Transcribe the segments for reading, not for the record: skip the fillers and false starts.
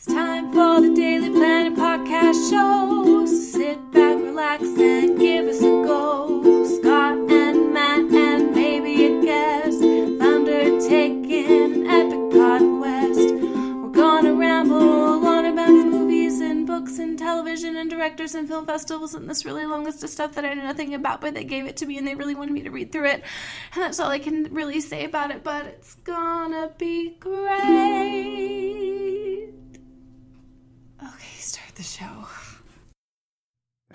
It's time for the Daily Planet podcast show. So sit back, relax, and give us a go. Scott and Matt and maybe a guest have undertaken an epic pod quest. We're gonna ramble on about movies and books and television and directors and film festivals and this really long list of stuff that I know nothing about, but they gave it to me and they really wanted me to read through it. And that's all I can really say about it, but it's gonna be great. Okay, start the show.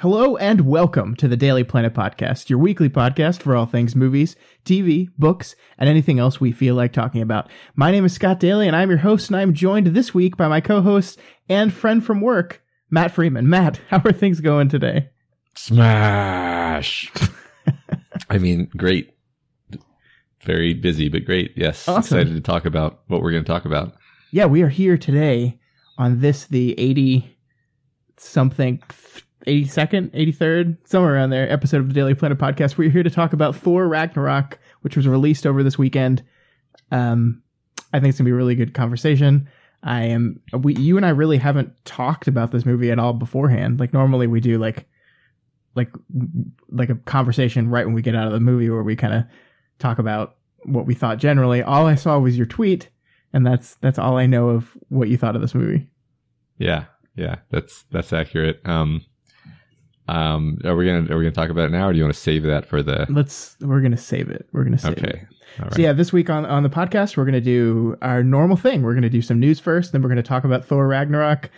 Hello and welcome to the Daily Planet Podcast, your weekly podcast for all things movies, TV, books, and anything else we feel like talking about. My name is Scott Daly, and I'm your host, and I'm joined this week by my co-host and friend from work, Matt Freeman. Matt, how are things going today? Smash! I mean, great. Very busy, but great. Yes, awesome. Excited to talk about what we're going to talk about. Yeah, we are here today on this, the 80-something... 82nd, 83rd, somewhere around there, episode of the Daily Planet Podcast. We're here to talk about Thor Ragnarok, which was released over this weekend. I think it's going to be a really good conversation. You and I really haven't talked about this movie at all beforehand. Like normally we do like a conversation right when we get out of the movie where we kind of talk about what we thought generally. All I saw was your tweet, and that's all I know of what you thought of this movie. Yeah, that's accurate. Are we gonna talk about it now, or do you want to save that for the? We're gonna save it. We're gonna save it. Okay. All right. So yeah, this week on the podcast, we're gonna do our normal thing. We're gonna do some news first, then we're gonna talk about Thor Ragnarok.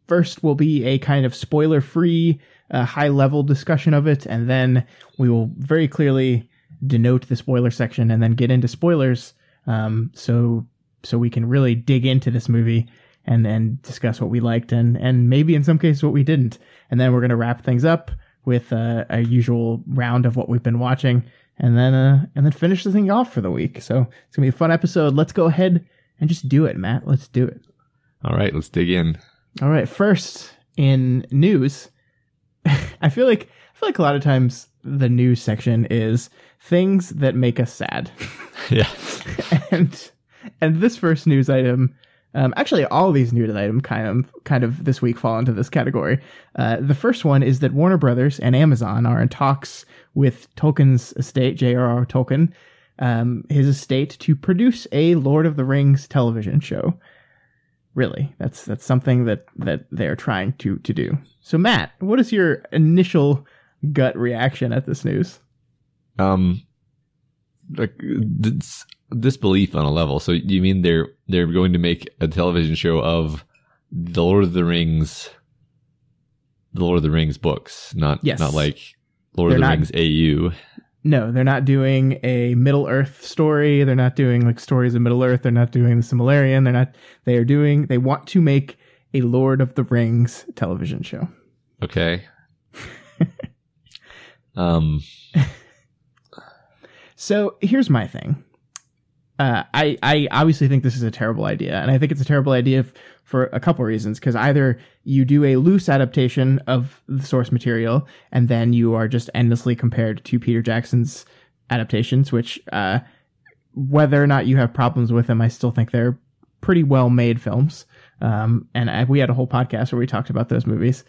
First will be a kind of spoiler-free, high-level discussion of it, and then we will very clearly denote the spoiler section, and then get into spoilers, so we can really dig into this movie and discuss what we liked and maybe in some cases what we didn't. And then we're going to wrap things up with a usual round of what we've been watching and then finish the thing off for the week. So it's going to be a fun episode. Let's go ahead and just do it, Matt. Let's do it. All right, let's dig in. All right, first in news, I feel like a lot of times the news section is things that make us sad. Yeah. and this first news item, actually, all these news items kind of this week fall into this category. The first one is that Warner Brothers and Amazon are in talks with Tolkien's estate, J.R.R. Tolkien, his estate, to produce a Lord of the Rings television show. Really, that's something that they're trying to do. So, Matt, what is your initial gut reaction at this news? Disbelief on a level. So you mean they're going to make a television show of the Lord of the Rings books, not like Lord of the Rings AU. No, they're not doing a Middle Earth story. They're not doing like stories of Middle Earth. They're not doing the Silmarillion. They want to make a Lord of the Rings television show. Okay. So here's my thing. I obviously think this is a terrible idea, and I think it's a terrible idea for a couple reasons, because either you do a loose adaptation of the source material, and then you are just endlessly compared to Peter Jackson's adaptations, which, whether or not you have problems with them, I still think they're pretty well-made films. We had a whole podcast where we talked about those movies.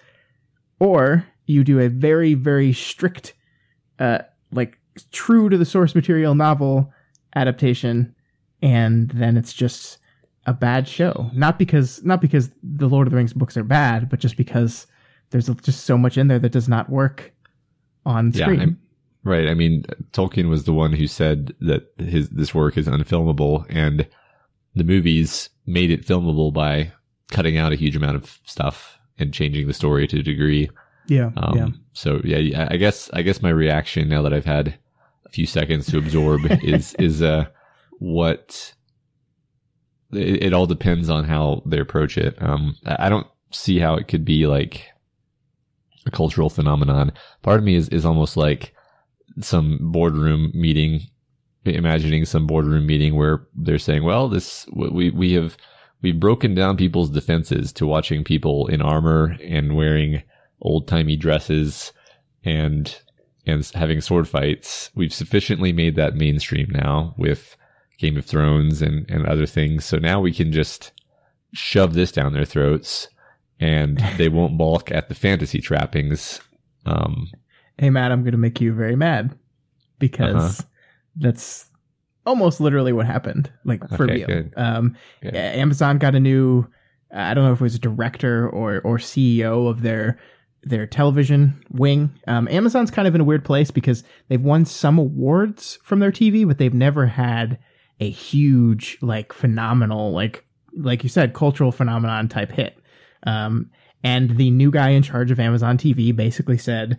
Or you do a very, very strict, true to the source material novel adaptation, and then it's just a bad show. Not because the Lord of the Rings books are bad, but just because there's just so much in there that does not work on screen. Right. I mean, Tolkien was the one who said that this work is unfilmable, and the movies made it filmable by cutting out a huge amount of stuff and changing the story to a degree. Yeah. So yeah, I guess my reaction now that I've had a few seconds to absorb is what it all depends on how they approach it. I don't see how it could be like a cultural phenomenon. Part of me is almost like some boardroom meeting, imagining some boardroom meeting where they're saying, well, we've broken down people's defenses to watching people in armor and wearing old-timey dresses and having sword fights. We've sufficiently made that mainstream now with Game of Thrones and other things. So now we can just shove this down their throats, and they won't balk at the fantasy trappings. Hey, Matt, I'm going to make you very mad because that's almost literally what happened. Like, for real. Good. Amazon got a new, I don't know if it was director or CEO of their television wing. Amazon's kind of in a weird place because they've won some awards from their TV, but they've never had a huge, like, phenomenal, like you said, cultural phenomenon type hit. And the new guy in charge of Amazon TV basically said,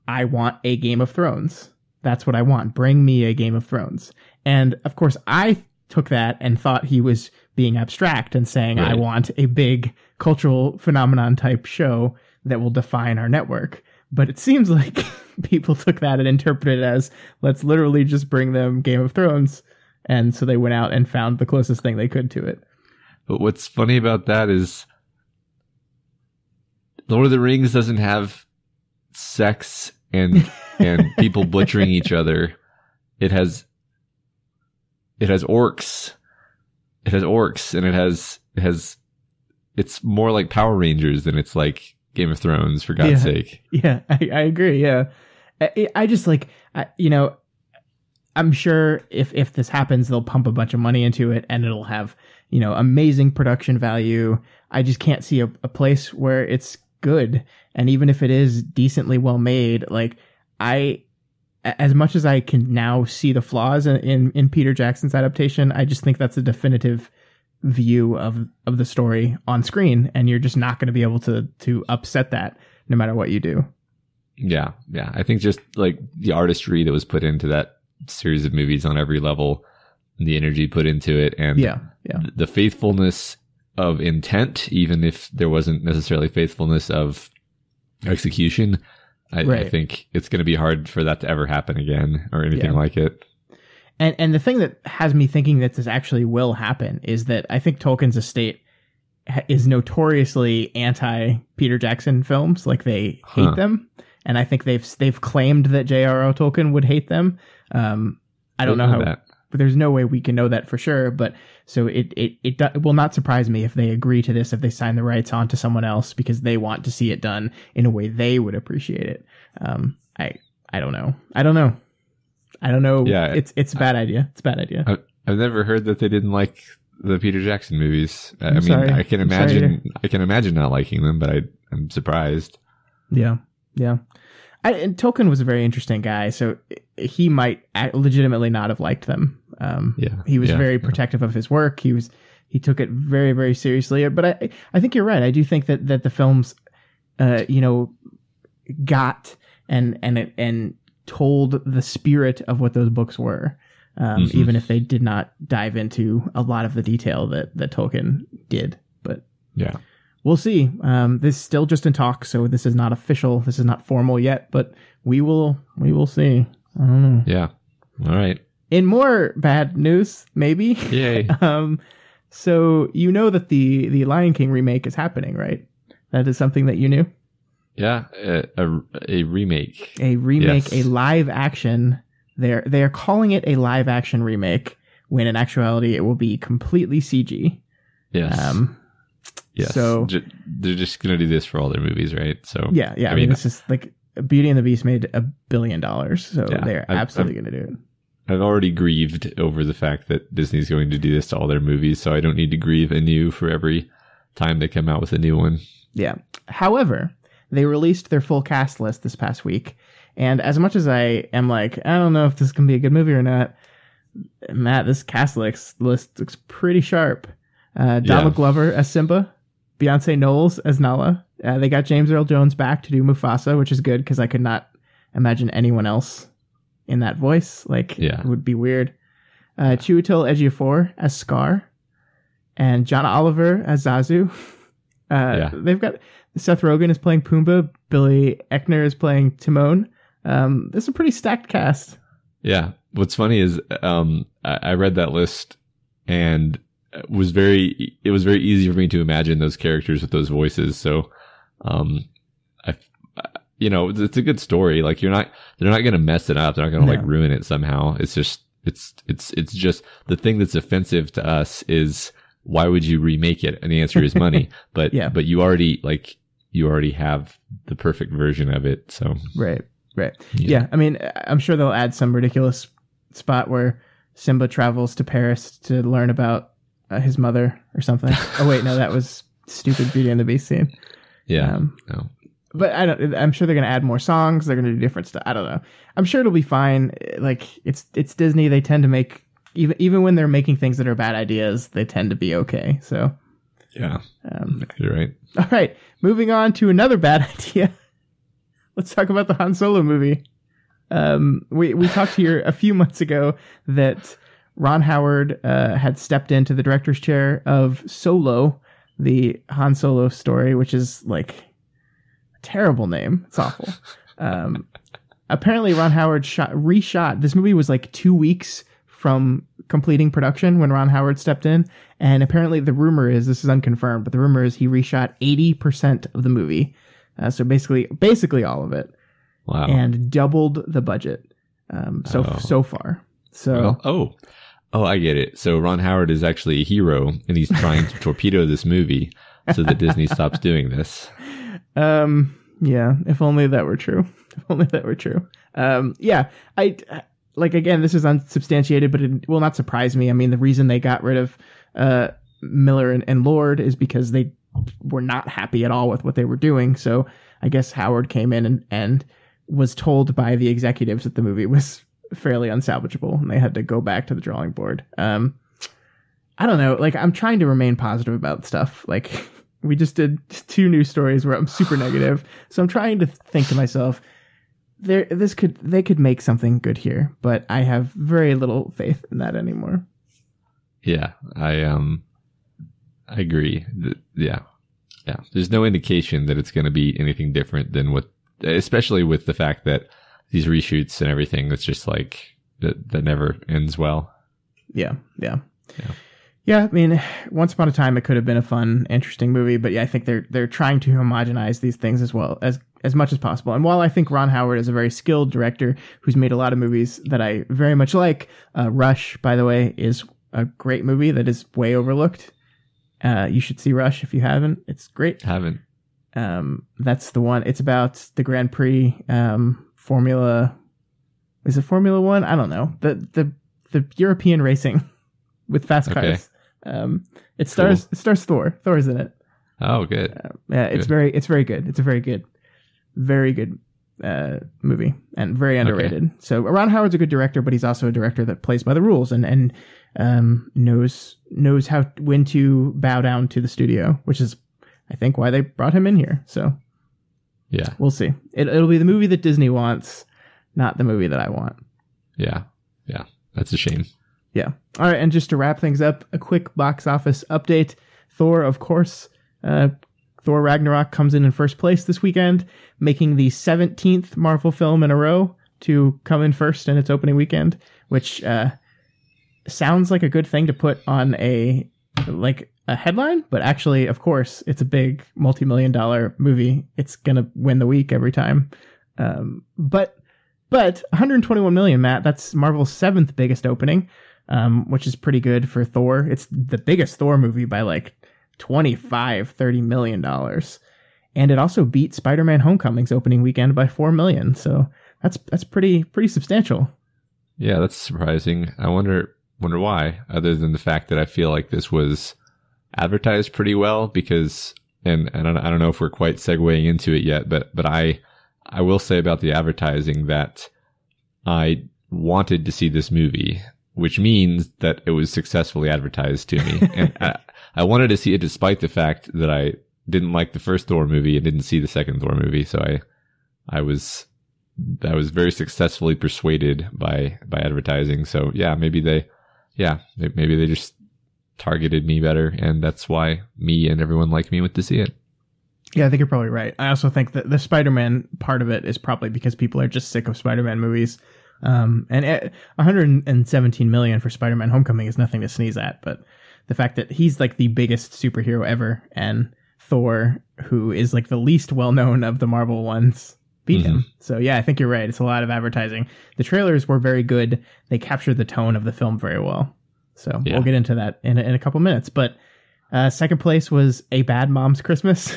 I want a Game of Thrones. That's what I want. Bring me a Game of Thrones. And of course, I took that and thought he was being abstract and saying, I want a big cultural phenomenon type show that will define our network. But it seems like people took that and interpreted it as, let's literally just bring them Game of Thrones. And so they went out and found the closest thing they could to it. But what's funny about that is Lord of the Rings doesn't have sex and people butchering each other. It has orcs. It has orcs, and it's more like Power Rangers than it's like Game of Thrones, for God's sake. Yeah, I agree. Yeah. I just like, I'm sure if this happens, they'll pump a bunch of money into it and it'll have, amazing production value. I just can't see a place where it's good. And even if it is decently well made, like as much as I can now see the flaws in Peter Jackson's adaptation, I just think that's a definitive view of the story on screen. And you're just not going to be able to upset that no matter what you do. Yeah. Yeah. I think just like the artistry that was put into that series of movies on every level, the energy put into it, and the faithfulness of intent, even if there wasn't necessarily faithfulness of execution, I think it's going to be hard for that to ever happen again or anything like it. And the thing that has me thinking that this actually will happen is that I think Tolkien's estate is notoriously anti Peter Jackson films. Like, they hate them. And I think they've claimed that J.R.R. Tolkien would hate them. I don't know how, but there's no way we can know that for sure. But so it will not surprise me if they agree to this, if they sign the rights on to someone else because they want to see it done in a way they would appreciate it. I don't know. Yeah, it's a bad idea. It's a bad idea. I've never heard that they didn't like the Peter Jackson movies. I can imagine not liking them, but I'm surprised. Yeah. Yeah. And Tolkien was a very interesting guy, so he might legitimately not have liked them. He was very protective of his work. He took it very, very seriously. But I think you're right. I do think that the films, got and told the spirit of what those books were, even if they did not dive into a lot of the detail that Tolkien did. But yeah. We'll see. This is still just in talk, so this is not official. This is not formal yet, but we will see. I don't know. Yeah. All right. In more bad news, maybe. Yay. So that the Lion King remake is happening, right? That is something that you knew? Yeah. A remake. A remake, yes. A live action. They're calling it a live action remake when in actuality it will be completely CG. Yes. Yes. So they're just going to do this for all their movies, right? So yeah. I mean, this is like Beauty and the Beast made $1 billion, so they're absolutely going to do it. I've already grieved over the fact that Disney's going to do this to all their movies, so I don't need to grieve anew for every time they come out with a new one. Yeah. However, they released their full cast list this past week, and as much as I am like, I don't know if this can be a good movie or not, Matt, this cast list looks pretty sharp. Donald Glover as Simba. Beyonce Knowles as Nala. They got James Earl Jones back to do Mufasa, which is good because I could not imagine anyone else in that voice. It would be weird. Chiwetel Ejiofor as Scar. And John Oliver as Zazu. They've got Seth Rogen is playing Pumbaa. Billy Eichner is playing Timon. This is a pretty stacked cast. Yeah. What's funny is I read that list and it was very easy for me to imagine those characters with those voices. So, it's a good story. Like they're not going to mess it up. They're not going to ruin it somehow. It's just, it's just the thing that's offensive to us is why would you remake it? And the answer is money. But Yeah. but you already have the perfect version of it. So Right. Yeah. I mean, I'm sure they'll add some ridiculous spot where Simba travels to Paris to learn about his mother or something. Oh wait, no, that was stupid Beauty and the Beast scene. yeah. No. But I'm sure they're going to add more songs. They're going to do different stuff. I don't know. I'm sure it'll be fine. Like it's Disney. They tend to make even when they're making things that are bad ideas, they tend to be okay. So Yeah. You're right. all right, moving on to another bad idea. Let's talk about the Han Solo movie. We talked here a few months ago that Ron Howard had stepped into the director's chair of Solo, the Han Solo story, which is like a terrible name. It's awful. Apparently, Ron Howard reshot. This movie was like 2 weeks from completing production when Ron Howard stepped in, and apparently the rumor is, this is unconfirmed, but the rumor is he reshot 80% of the movie. So basically all of it. Wow. And doubled the budget so far. So Well, I get it. So Ron Howard is actually a hero, and he's trying to torpedo this movie so that Disney stops doing this. yeah, if only that were true. Yeah, I like, again, this is unsubstantiated, but it will not surprise me. I mean, the reason they got rid of Miller and Lord is because they were not happy at all with what they were doing. So I guess Howard came in and was told by the executives that the movie was fairly unsalvageable, and they had to go back to the drawing board. I don't know. Like, I'm trying to remain positive about stuff. Like, we just did 2 news stories where I'm super negative. So I'm trying to think to myself, they could make something good here, but I have very little faith in that anymore. Yeah, I agree. Yeah. There's no indication that it's going to be anything different than what, especially with the fact that these reshoots and everything, it's just like that never ends well. Yeah. I mean, once upon a time, it could have been a fun, interesting movie, but yeah, I think they're trying to homogenize these things as well as much as possible. And while I think Ron Howard is a very skilled director who's made a lot of movies that I very much like, Rush, by the way, is a great movie that is way overlooked. You should see Rush if you haven't. It's great. Haven't. That's the one. It's about the Grand Prix, Formula. Is it Formula One? I don't know. The European racing with fast cars. Okay. It stars Thor. Thor's in it. Oh, good. Yeah, it's very good. It's a very good movie and very underrated. Okay. So Ron Howard's a good director, but he's also a director that plays by the rules and knows when to bow down to the studio, which is, I think, why they brought him in here. So yeah, we'll see. It'll be the movie that Disney wants, not the movie that I want. Yeah, that's a shame. Yeah. All right, and just to wrap things up, a quick box office update. Thor, of course. Thor Ragnarok comes in first place this weekend, making the 17th Marvel film in a row to come in first in its opening weekend, which sounds like a good thing to put on a headline, but actually, of course, it's a big multi-million-dollar movie. It's gonna win the week every time. But 121 million, Matt, that's Marvel's 7th biggest opening, which is pretty good for Thor. It's the biggest Thor movie by like $30 million. And it also beat Spider-Man Homecoming's opening weekend by 4 million. So that's pretty substantial. Yeah, that's surprising. I wonder why, other than the fact that I feel like this was advertised pretty well, because, and I don't know if we're quite segueing into it yet, but I will say about the advertising that I wanted to see this movie, which means that it was successfully advertised to me. And I wanted to see it despite the fact that I didn't like the first Thor movie and didn't see the second Thor movie. So I was very successfully persuaded by advertising. So yeah, maybe they just targeted me better, and that's why me and everyone like me went to see it. Yeah, I think you're probably right. I also think that the Spider-Man part of it is probably because people are just sick of Spider-Man movies. And 117 million for Spider-Man Homecoming is nothing to sneeze at, but the fact that he's like the biggest superhero ever, and Thor, who is like the least well-known of the Marvel ones, beat him. So yeah, I think you're right. It's a lot of advertising. The trailers were very good. They captured the tone of the film very well. So we'll get into that in a couple minutes. But Second place was A Bad Mom's Christmas,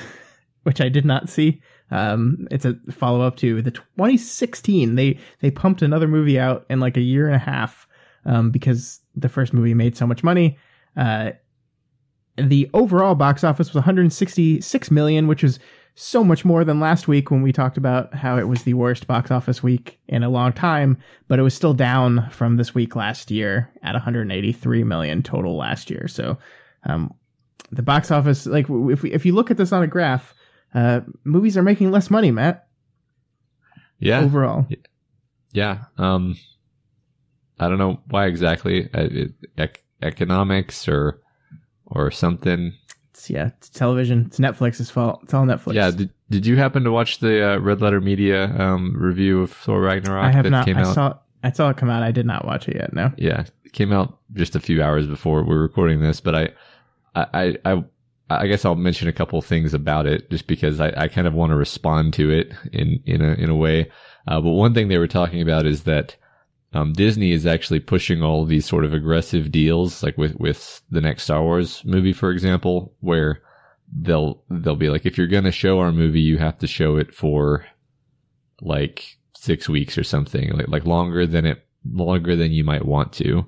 which I did not see. It's a follow up to the 2016. They pumped another movie out in like a year and a half, because the first movie made so much money. The overall box office was 166 million, which was so much more than last week when we talked about how it was the worst box office week in a long time, but it was still down from this week last year at 183 million total last year. So, the box office, like if you look at this on a graph, movies are making less money, Matt. Yeah. Overall. Yeah. I don't know why exactly. Economics or something. It's television. It's Netflix's fault. It's all Netflix. Yeah. Did you happen to watch the Red Letter Media review of Thor Ragnarok? I have that not. Came out? I saw it come out. I did not watch it yet. No. Yeah, it came out just a few hours before we're recording this, but I guess I'll mention a couple things about it just because I kind of want to respond to it in a way. But one thing they were talking about is that Disney is actually pushing all these sort of aggressive deals, like with the next Star Wars movie, for example, where they'll be like, if you're going to show our movie, you have to show it for like 6 weeks or something, like longer than you might want to.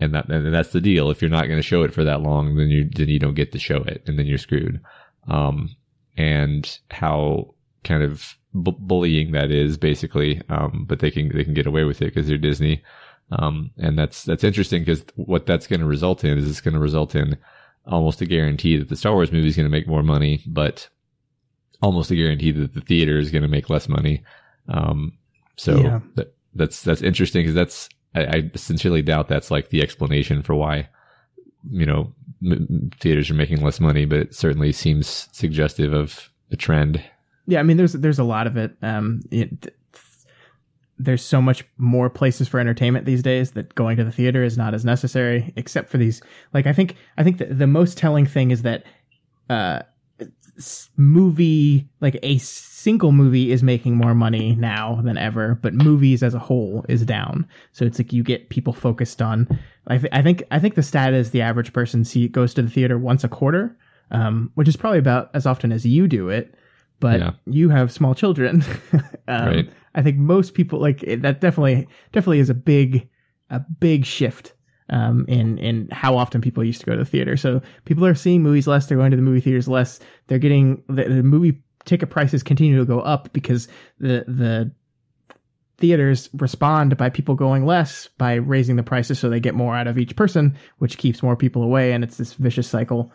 And that's the deal. If you're not going to show it for that long, then you don't get to show it, and then you're screwed. And how kind of bullying that is, basically. But they can get away with it because they're Disney. And that's interesting, because what that's going to result in is it's going to result in almost a guarantee that the Star Wars movie is going to make more money, but almost a guarantee that the theater is going to make less money. That's interesting, because I sincerely doubt that's like the explanation for why, theaters are making less money, but it certainly seems suggestive of a trend. Yeah, I mean, there's a lot of it. There's so much more places for entertainment these days that going to the theater is not as necessary, except for these. Like, I think the most telling thing is that movie, like a single movie, is making more money now than ever, but movies as a whole is down. So it's like you get people focused on. I think the stat is the average person goes to the theater once a quarter, which is probably about as often as you do it. But you have small children. Right. I think most people, like, that definitely is a big shift in how often people used to go to the theater. So people are seeing movies less. They're going to the movie theaters less. They're getting the movie ticket prices continue to go up because the theaters respond by people going less by raising the prices, so they get more out of each person, which keeps more people away, and it's this vicious cycle.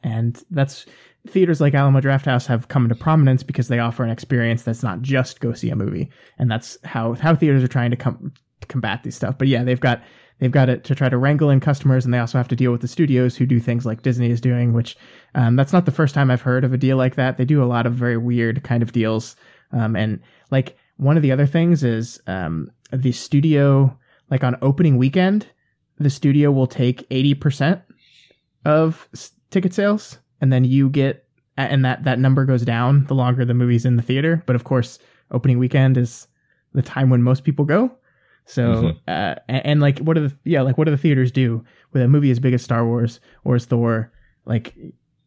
And that's theaters like Alamo Drafthouse have come into prominence because they offer an experience that's not just go see a movie, and that's how theaters are trying to combat these stuff. But yeah, they've got it to try to wrangle in customers, and they also have to deal with the studios who do things like Disney is doing, which that's not the first time I've heard of a deal like that. They do a lot of very weird kind of deals. And like one of the other things is the studio, like on opening weekend, the studio will take 80% of ticket sales, and then you get, and that number goes down the longer the movie's in the theater. But of course, opening weekend is the time when most people go. So, and like, what do the theaters do with a movie as big as Star Wars or as Thor? Like,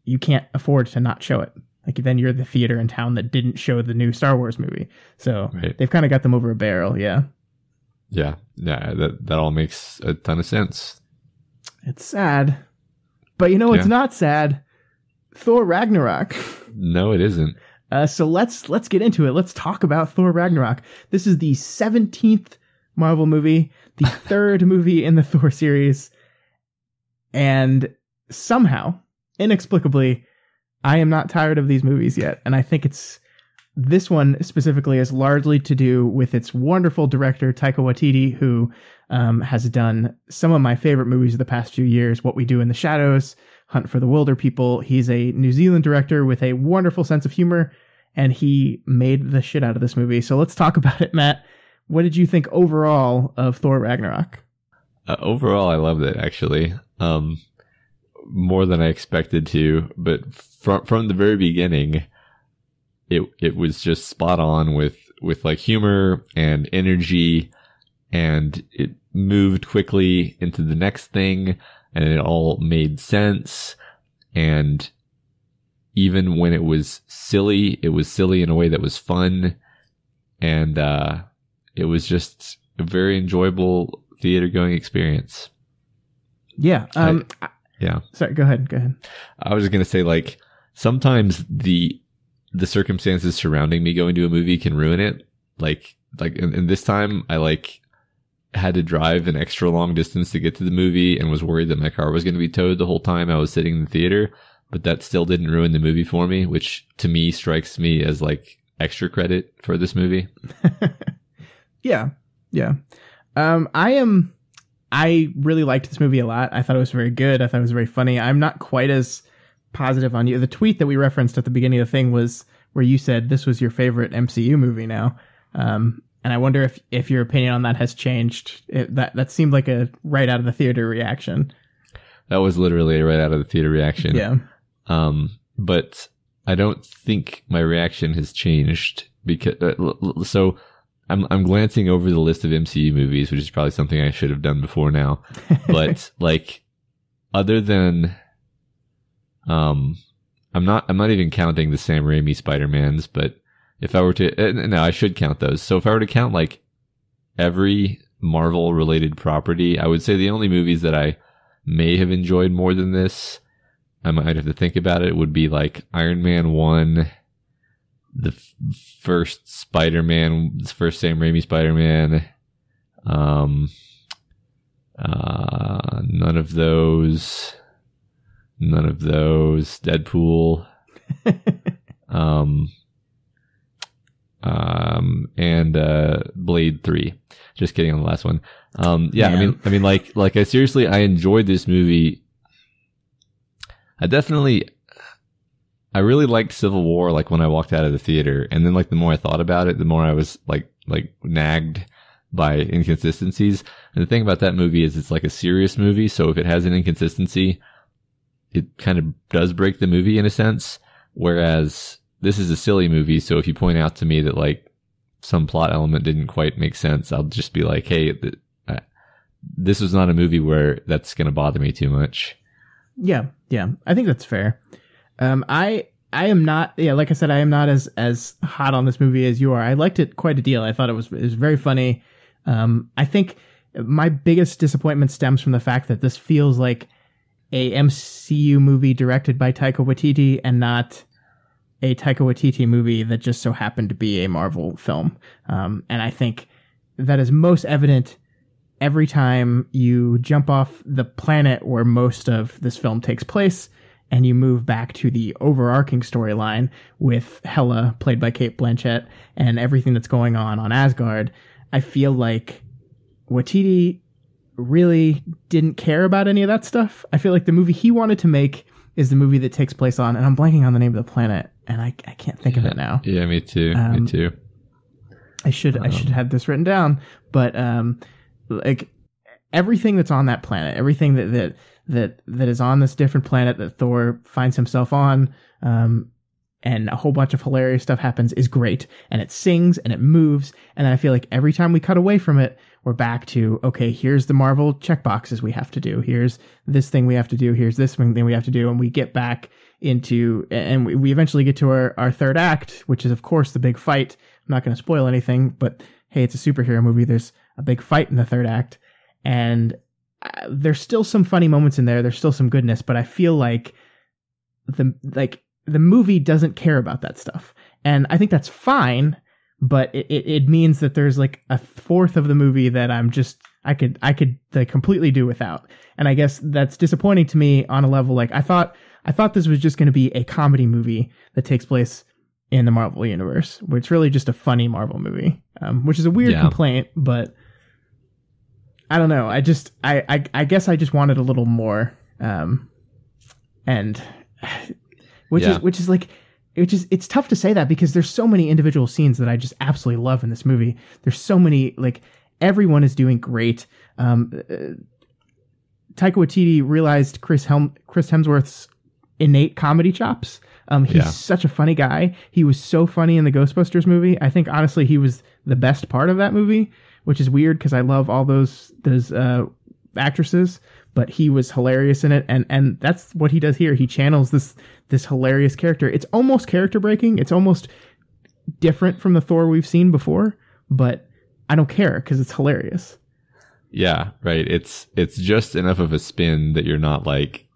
you can't afford to not show it. Like, then you're the theater in town that didn't show the new Star Wars movie. So They've kind of got them over a barrel. Yeah. Yeah. Yeah. That all makes a ton of sense. It's sad, but it's not sad. Thor Ragnarok. No, it isn't. So let's get into it. Let's talk about Thor Ragnarok. This is the 17th Marvel movie, the third movie in the Thor series, and somehow, inexplicably, I am not tired of these movies yet. And I think this one specifically is largely to do with its wonderful director, Taika Waititi, who has done some of my favorite movies of the past few years, What We Do in the Shadows, Hunt for the Wilder People. He's a New Zealand director with a wonderful sense of humor, and he made the shit out of this movie. So let's talk about it, Matt. What did you think overall of Thor Ragnarok? Overall, I loved it, actually. More than I expected to, but from the very beginning, it was just spot on with like humor and energy, and it moved quickly into the next thing, and it all made sense. And even when it was silly in a way that was fun. And it was just a very enjoyable theater going experience. Yeah. Yeah. Sorry, go ahead. I was just going to say, like, sometimes the circumstances surrounding me going to a movie can ruin it. Like in this time, I had to drive an extra long distance to get to the movie and was worried that my car was going to be towed the whole time I was sitting in the theater. But that still didn't ruin the movie for me, which to me strikes me as like extra credit for this movie. Yeah. I really liked this movie a lot. I thought it was very good. I thought it was very funny. I'm not quite as positive on you. The tweet that we referenced at the beginning of the thing was where you said this was your favorite MCU movie now. And I wonder if your opinion on that has changed. That seemed like a right out of the theater reaction. That was literally a right out of the theater reaction. Yeah. But I don't think my reaction has changed because, so I'm glancing over the list of MCU movies, which is probably something I should have done before now. But like, other than, I'm not even counting the Sam Raimi Spider-Mans, but if I were to, no, I should count those. So if I were to count like every Marvel related property, I would say the only movies that I may have enjoyed more than this, I might have to think about it, would be like Iron Man 1, the first Spider-Man, the first Sam Raimi Spider-Man, none of those, Deadpool, and Blade 3. Just kidding on the last one. Yeah. I mean, like I seriously, I enjoyed this movie. I really liked Civil War, like when I walked out of the theater, and then like the more I thought about it, the more I was like nagged by inconsistencies. And the thing about that movie is it's like a serious movie, so if it has an inconsistency, it kind of does break the movie in a sense. Whereas this is a silly movie, so if you point out to me that like some plot element didn't quite make sense, I'll just be like, hey, this was not a movie where that's going to bother me too much. Yeah. I think that's fair. I am not, like I said, I am not as hot on this movie as you are. I liked it quite a deal. I thought it was very funny. I think my biggest disappointment stems from the fact that this feels like a MCU movie directed by Taika Waititi and not a Taika Waititi movie that just so happened to be a Marvel film. And I think that is most evident every time you jump off the planet where most of this film takes place and you move back to the overarching storyline with Hela, played by Cate Blanchett, and everything that's going on Asgard. I feel like Waititi really didn't care about any of that stuff. I feel like the movie he wanted to make is the movie that takes place on, and I'm blanking on the name of the planet, and I can't think of it now. Yeah, me too. Me too. I should have this written down, but like everything that's on that planet, everything that is on this different planet that Thor finds himself on, and a whole bunch of hilarious stuff happens, is great, and it sings and it moves, and I feel like every time we cut away from it, we're back to, okay, here's the Marvel checkboxes we have to do, here's this thing we have to do, here's this thing we have to do, and we get back into, and we eventually get to our third act, which is of course the big fight. I'm not going to spoil anything, but hey, it's a superhero movie, there's a big fight in the third act, and there's still some funny moments in there, there's still some goodness, but I feel like the movie doesn't care about that stuff, and I think that's fine. But it means that there's like a fourth of the movie that I could like completely do without. And I guess that's disappointing to me on a level. Like I thought this was just going to be a comedy movie that takes place in the Marvel universe, where it's really just a funny Marvel movie, which is a weird complaint, but I don't know. I guess I just wanted a little more. It's tough to say that because there's so many individual scenes that I just absolutely love in this movie. There's so many, like, everyone is doing great. Taika Waititi realized Chris Hemsworth's innate comedy chops. He's such a funny guy. He was so funny in the Ghostbusters movie. I think honestly he was the best part of that movie, which is weird because I love all those actresses. but he was hilarious in it. And that's what he does here. He channels this hilarious character. It's almost character breaking. It's almost different from the Thor we've seen before, but I don't care because it's hilarious. Yeah, right. It's just enough of a spin that you're not like,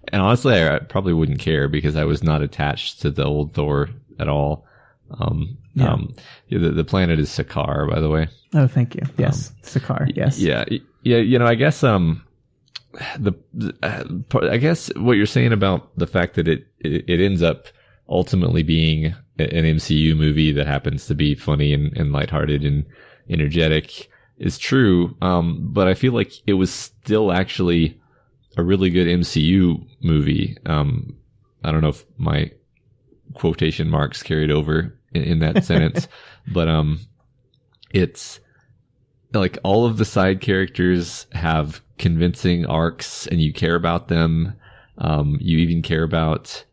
and honestly, I probably wouldn't care because I was not attached to the old Thor at all. The planet is Sakaar, by the way. Oh, thank you. Yes, Sakaar. Yes. Yeah. I guess I guess what you're saying about the fact that it ends up ultimately being an MCU movie that happens to be funny and lighthearted and energetic is true. But I feel like it was still actually a really good MCU movie. I don't know if my quotation marks carried over in that sentence, but it's like all of the side characters have convincing arcs and you care about them. You even care about,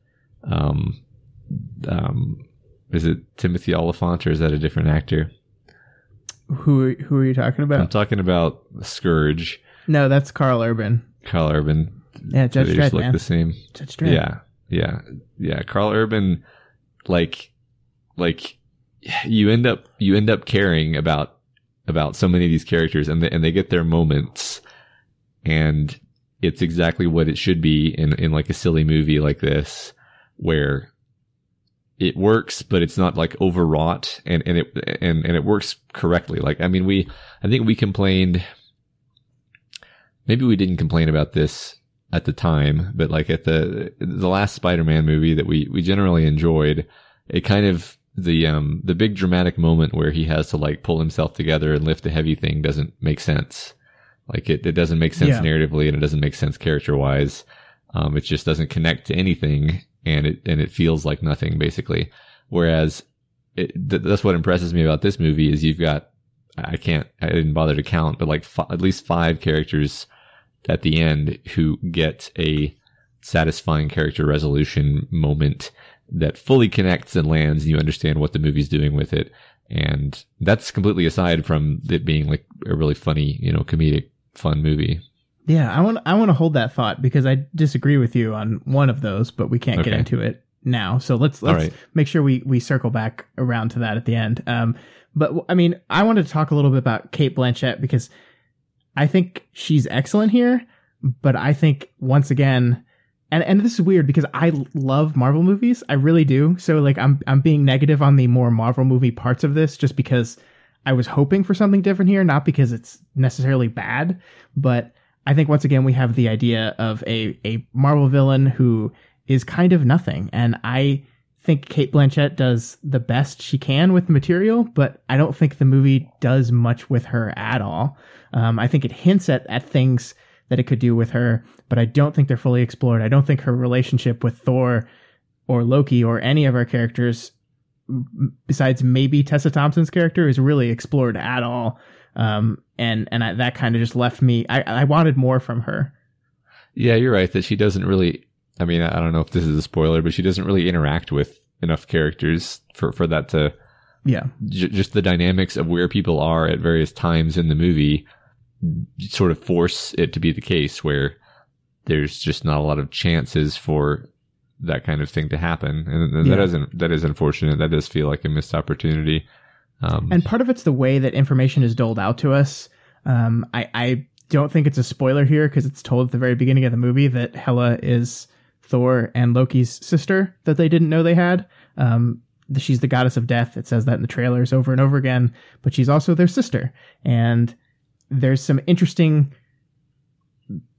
is it Timothy Olyphant or is that a different actor? Who are you talking about? I'm talking about Scourge. No, that's Carl Urban. Carl Urban. Yeah, Judge Dredd, look man. The same. Judge Dredd. Yeah. Carl Urban, like you end up caring about so many of these characters, and they get their moments, and it's exactly what it should be in like a silly movie like this, where it works, but it's not like overwrought, and it works correctly. Like, I mean, I think we complained. Maybe we didn't complain about this at the time, but like at the last Spider-Man movie that we generally enjoyed, it kind of, the big dramatic moment where he has to like pull himself together and lift a heavy thing doesn't make sense. Like it doesn't make sense narratively, and it doesn't make sense character wise. It just doesn't connect to anything, and it feels like nothing basically. Whereas that's what impresses me about this movie is you've got, I didn't bother to count, but like at least 5 characters at the end who get a satisfying character resolution moment that fully connects and lands, and you understand what the movie's doing with it. And that's completely aside from it being like a really funny, comedic, fun movie. Yeah, I want to hold that thought because I disagree with you on one of those, but we can't get into it now. So let's right. Make sure we circle back around to that at the end. But I mean, I wanted to talk a little bit about Cate Blanchett because I think she's excellent here, but I think once again, and this is weird because I love Marvel movies. I really do. So like I'm being negative on the more Marvel movie parts of this just because I was hoping for something different here, not because it's necessarily bad, but I think once again we have the idea of a Marvel villain who is kind of nothing, and I think Cate Blanchett does the best she can with the material, but I don't think the movie does much with her at all. I think it hints at things that it could do with her, but I don't think they're fully explored. I don't think her relationship with Thor or Loki or any of our characters, besides maybe Tessa Thompson's character, is really explored at all. That kind of just left me, I wanted more from her. Yeah, you're right that she doesn't really, I mean, I don't know if this is a spoiler, but she doesn't really interact with enough characters for that to, just the dynamics of where people are at various times in the movie sort of force it to be the case where there's just not a lot of chances for that kind of thing to happen. And that is unfortunate. That does feel like a missed opportunity. And part of it's the way that information is doled out to us. I don't think it's a spoiler here because it's told at the very beginning of the movie that Hela is Thor and Loki's sister that they didn't know they had. She's the goddess of death. It says that in the trailers over and over again, but she's also their sister. And there's some interesting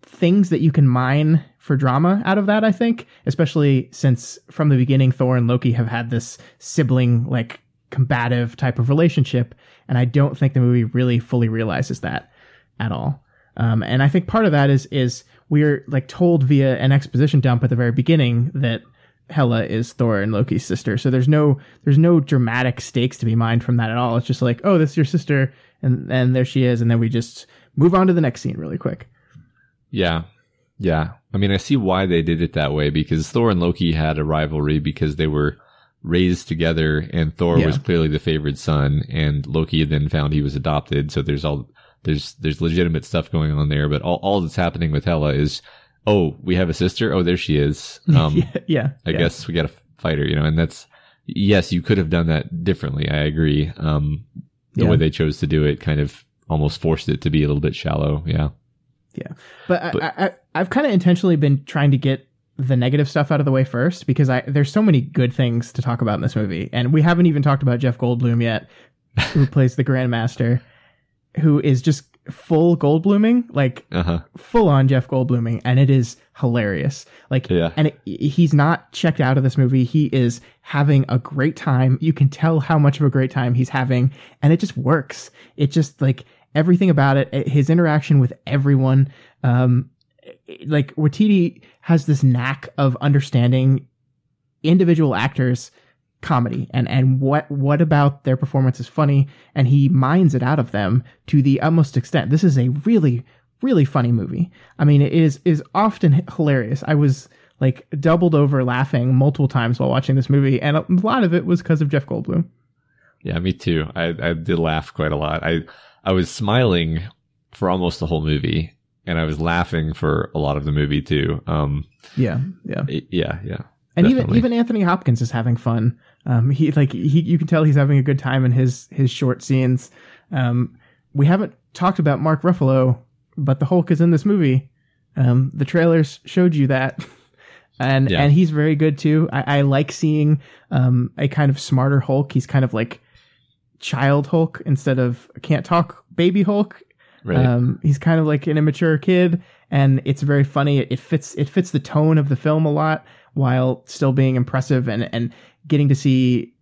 things that you can mine for drama out of that, I think, especially since from the beginning, Thor and Loki have had this sibling, like, combative type of relationship. And I don't think the movie really fully realizes that at all. And I think part of that is we're like told via an exposition dump at the very beginning that Hela is Thor and Loki's sister. So there's no dramatic stakes to be mined from that at all. It's just like, oh, this is your sister. And there she is. And then we just move on to the next scene really quick. Yeah. Yeah. I mean, I see why they did it that way because Thor and Loki had a rivalry because they were raised together and Thor was clearly the favored son and Loki then found he was adopted. So there's all there's legitimate stuff going on there, but all that's happening with Hela is, oh, we have a sister. Oh, there she is. I guess we got to fight her, and that's, yes, you could have done that differently. I agree. The way they chose to do it kind of almost forced it to be a little bit shallow. Yeah. Yeah. But I've kind of intentionally been trying to get the negative stuff out of the way first, because there's so many good things to talk about in this movie. And we haven't even talked about Jeff Goldblum yet, who plays the Grandmaster, who is just full Goldbluming, like full on Jeff Goldbluming. And it is hilarious. Like, and he's not checked out of this movie. He is having a great time. You can tell how much of a great time he's having, and it just works. It just, like, everything about it, his interaction with everyone, like Waititi has this knack of understanding individual actors' comedy and what about their performance is funny, and he mines it out of them to the utmost extent. This is a really, really funny movie. I mean, it is often hilarious. I was like doubled over laughing multiple times while watching this movie, and a lot of it was because of Jeff Goldblum. Yeah, me too. I did laugh quite a lot. I was smiling for almost the whole movie, and I was laughing for a lot of the movie too. Yeah. And definitely. even Anthony Hopkins is having fun. You can tell he's having a good time in his short scenes. We haven't talked about Mark Ruffalo, but the Hulk is in this movie. The trailers showed you that. And he's very good too. I like seeing a kind of smarter Hulk. He's kind of like child Hulk instead of can't talk baby Hulk. Right. He's kind of like an immature kid, and it's very funny. It fits the tone of the film a lot while still being impressive, and getting to see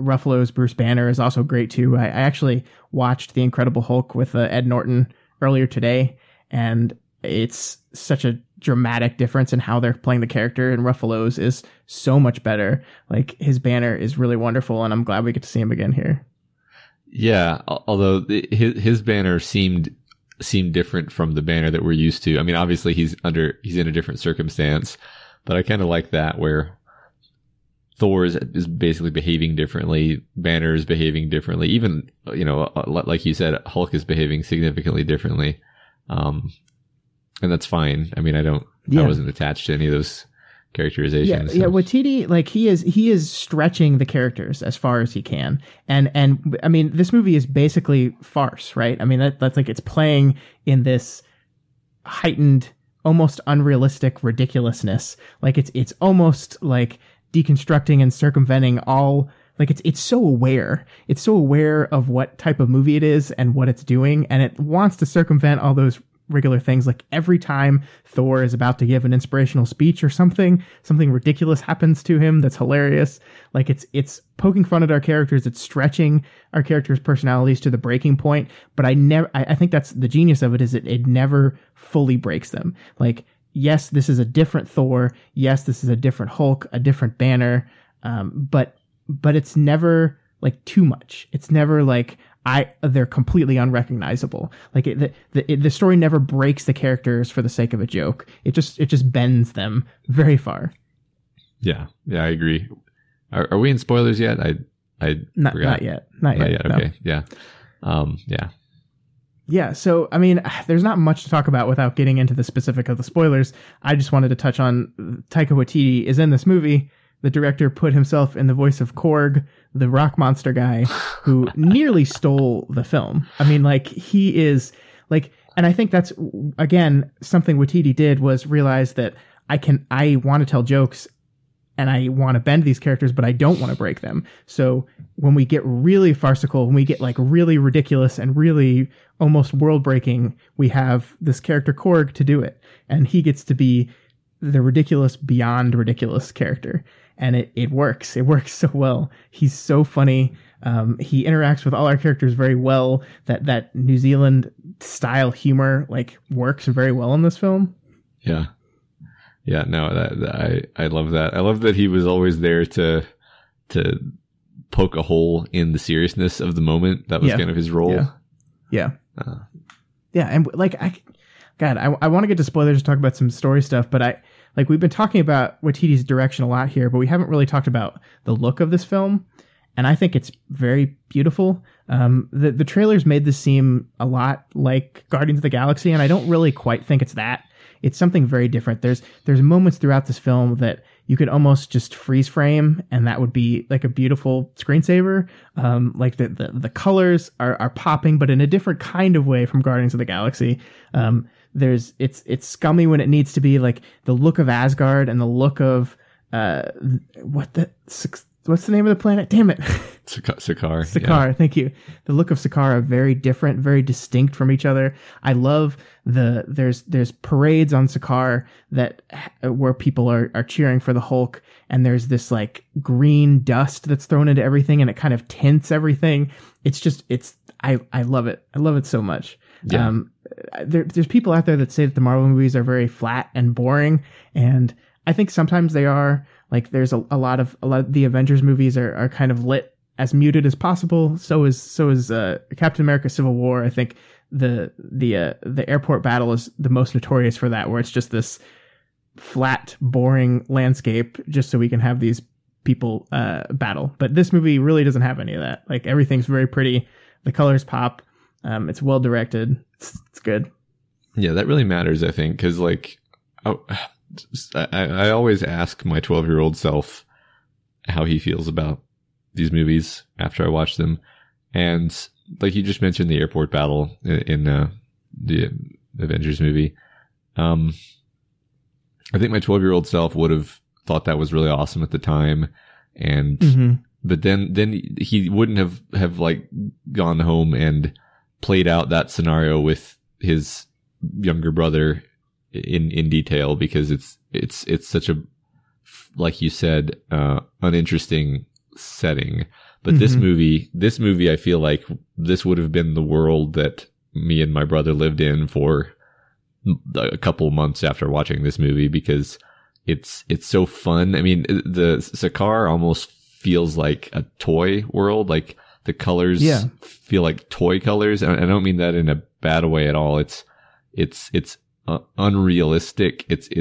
Ruffalo's Bruce Banner is also great too. I actually watched The Incredible Hulk with Ed Norton earlier today, and it's such a dramatic difference in how they're playing the character, and Ruffalo's is so much better. Like, his Banner is really wonderful, and I'm glad we get to see him again here. Yeah, although his Banner seemed different from the Banner that we're used to. I mean, obviously he's in a different circumstance, but I kind of like that, where Thor is basically behaving differently, Banner is behaving differently, even, like you said, Hulk is behaving significantly differently. And that's fine. I mean, I wasn't attached to any of those characterizations. Yeah, Waititi, like, he is stretching the characters as far as he can. And I mean, this movie is basically farce, right? I mean, that's like, it's playing in this heightened, almost unrealistic ridiculousness. Like, it's almost like deconstructing and circumventing all, like, it's so aware. It's so aware of what type of movie it is and what it's doing, and it wants to circumvent all those regular things. Like, every time Thor is about to give an inspirational speech or something ridiculous happens to him that's hilarious. Like, it's poking fun at our characters, it's stretching our characters' personalities to the breaking point, but I think that's the genius of it, is it never fully breaks them. Like, yes, this is a different Thor, yes, this is a different Hulk, a different Banner, but it's never like too much. It's never like they're completely unrecognizable. Like, the story never breaks the characters for the sake of a joke. It just bends them very far. Yeah, I agree. Are we in spoilers yet? I not forgot. Not yet. Okay. No. Yeah. Yeah. So, I mean, there's not much to talk about without getting into the specific of the spoilers. I just wanted to touch on Taika Waititi is in this movie. The director put himself in the voice of Korg, the rock monster guy, who nearly stole the film. I mean, like, he is like, and I think that's, again, something Waititi did was realize that I want to tell jokes and I want to bend these characters, but I don't want to break them. So when we get really farcical, when we get like really ridiculous and really almost world breaking, we have this character Korg to do it. And he gets to be the ridiculous beyond ridiculous character. And it works. It works so well. He's so funny. He interacts with all our characters very well. That New Zealand style humor, like, works very well in this film. Yeah. No, I love that. I love that he was always there to poke a hole in the seriousness of the moment. That was kind of his role. Yeah. And like, I want to get to spoilers to talk about some story stuff, but we've been talking about Waititi's direction a lot here, but we haven't really talked about the look of this film. and I think it's very beautiful. The trailers made this seem a lot like Guardians of the Galaxy, and I don't really quite think it's that. It's something very different. There's moments throughout this film that you could almost just freeze frame, and that would be like a beautiful screensaver. Like the colors are popping, but in a different kind of way from Guardians of the Galaxy. It's scummy when it needs to be, like the look of Asgard and the look of what's the name of the planet? Damn it. Sakaar. Sakaar, yeah. Thank you. The look of Sakaar are very different, very distinct from each other. I love there's parades on Sakaar where people are cheering for the Hulk, and there's this like green dust that's thrown into everything, and it kind of tints everything. I love it. I love it so much. Yeah. There's people out there that say that the Marvel movies are very flat and boring, and I think sometimes they are. Like there's a lot of the Avengers movies are kind of lit as muted as possible. So is Captain America: Civil War. I think the airport battle is the most notorious for that, where it's just this flat, boring landscape just so we can have these people battle. But this movie really doesn't have any of that. Like everything's very pretty. The colors pop. It's well directed. It's good. Yeah, that really matters, I think, because like I always ask my 12-year-old self how he feels about these movies after I watch them. And like you just mentioned, the airport battle in the Avengers movie. I think my 12-year-old self would have thought that was really awesome at the time. And, but then he wouldn't have like gone home and played out that scenario with his younger brother in detail, because it's such a, like you said, uninteresting setting. But this movie, I feel like this would have been the world that me and my brother lived in for a couple months after watching this movie, because it's so fun. I mean, the Sakaar almost feels like a toy world. Like the colors feel like toy colors. And I don't mean that in a bad way at all. It's unrealistic. It's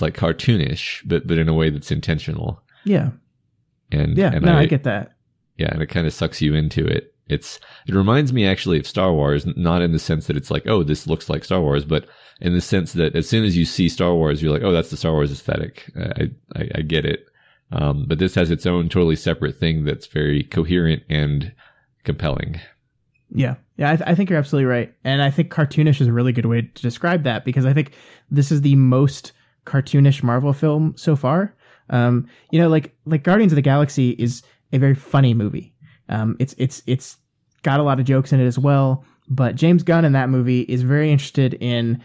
like cartoonish, but in a way that's intentional. Yeah. I get that. Yeah, and it kind of sucks you into it. It reminds me actually of Star Wars, not in the sense that it's like, oh, this looks like Star Wars, but in the sense that as soon as you see Star Wars, you're like, oh, that's the Star Wars aesthetic. I get it. But this has its own totally separate thing that's very coherent and compelling. Yeah. Yeah, I think you're absolutely right. And I think cartoonish is a really good way to describe that, because I think this is the most cartoonish Marvel film so far. Like Guardians of the Galaxy is a very funny movie. It's got a lot of jokes in it as well, but James Gunn in that movie is very interested in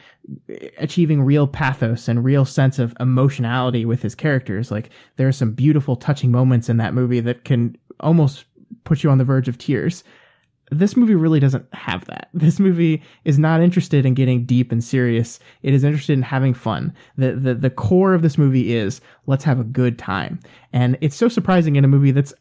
achieving real pathos and real sense of emotionality with his characters. Like there are some beautiful, touching moments in that movie that can almost put you on the verge of tears. This movie really doesn't have that. This movie is not interested in getting deep and serious. It is interested in having fun. The core of this movie is, let's have a good time. And it's so surprising in a movie that's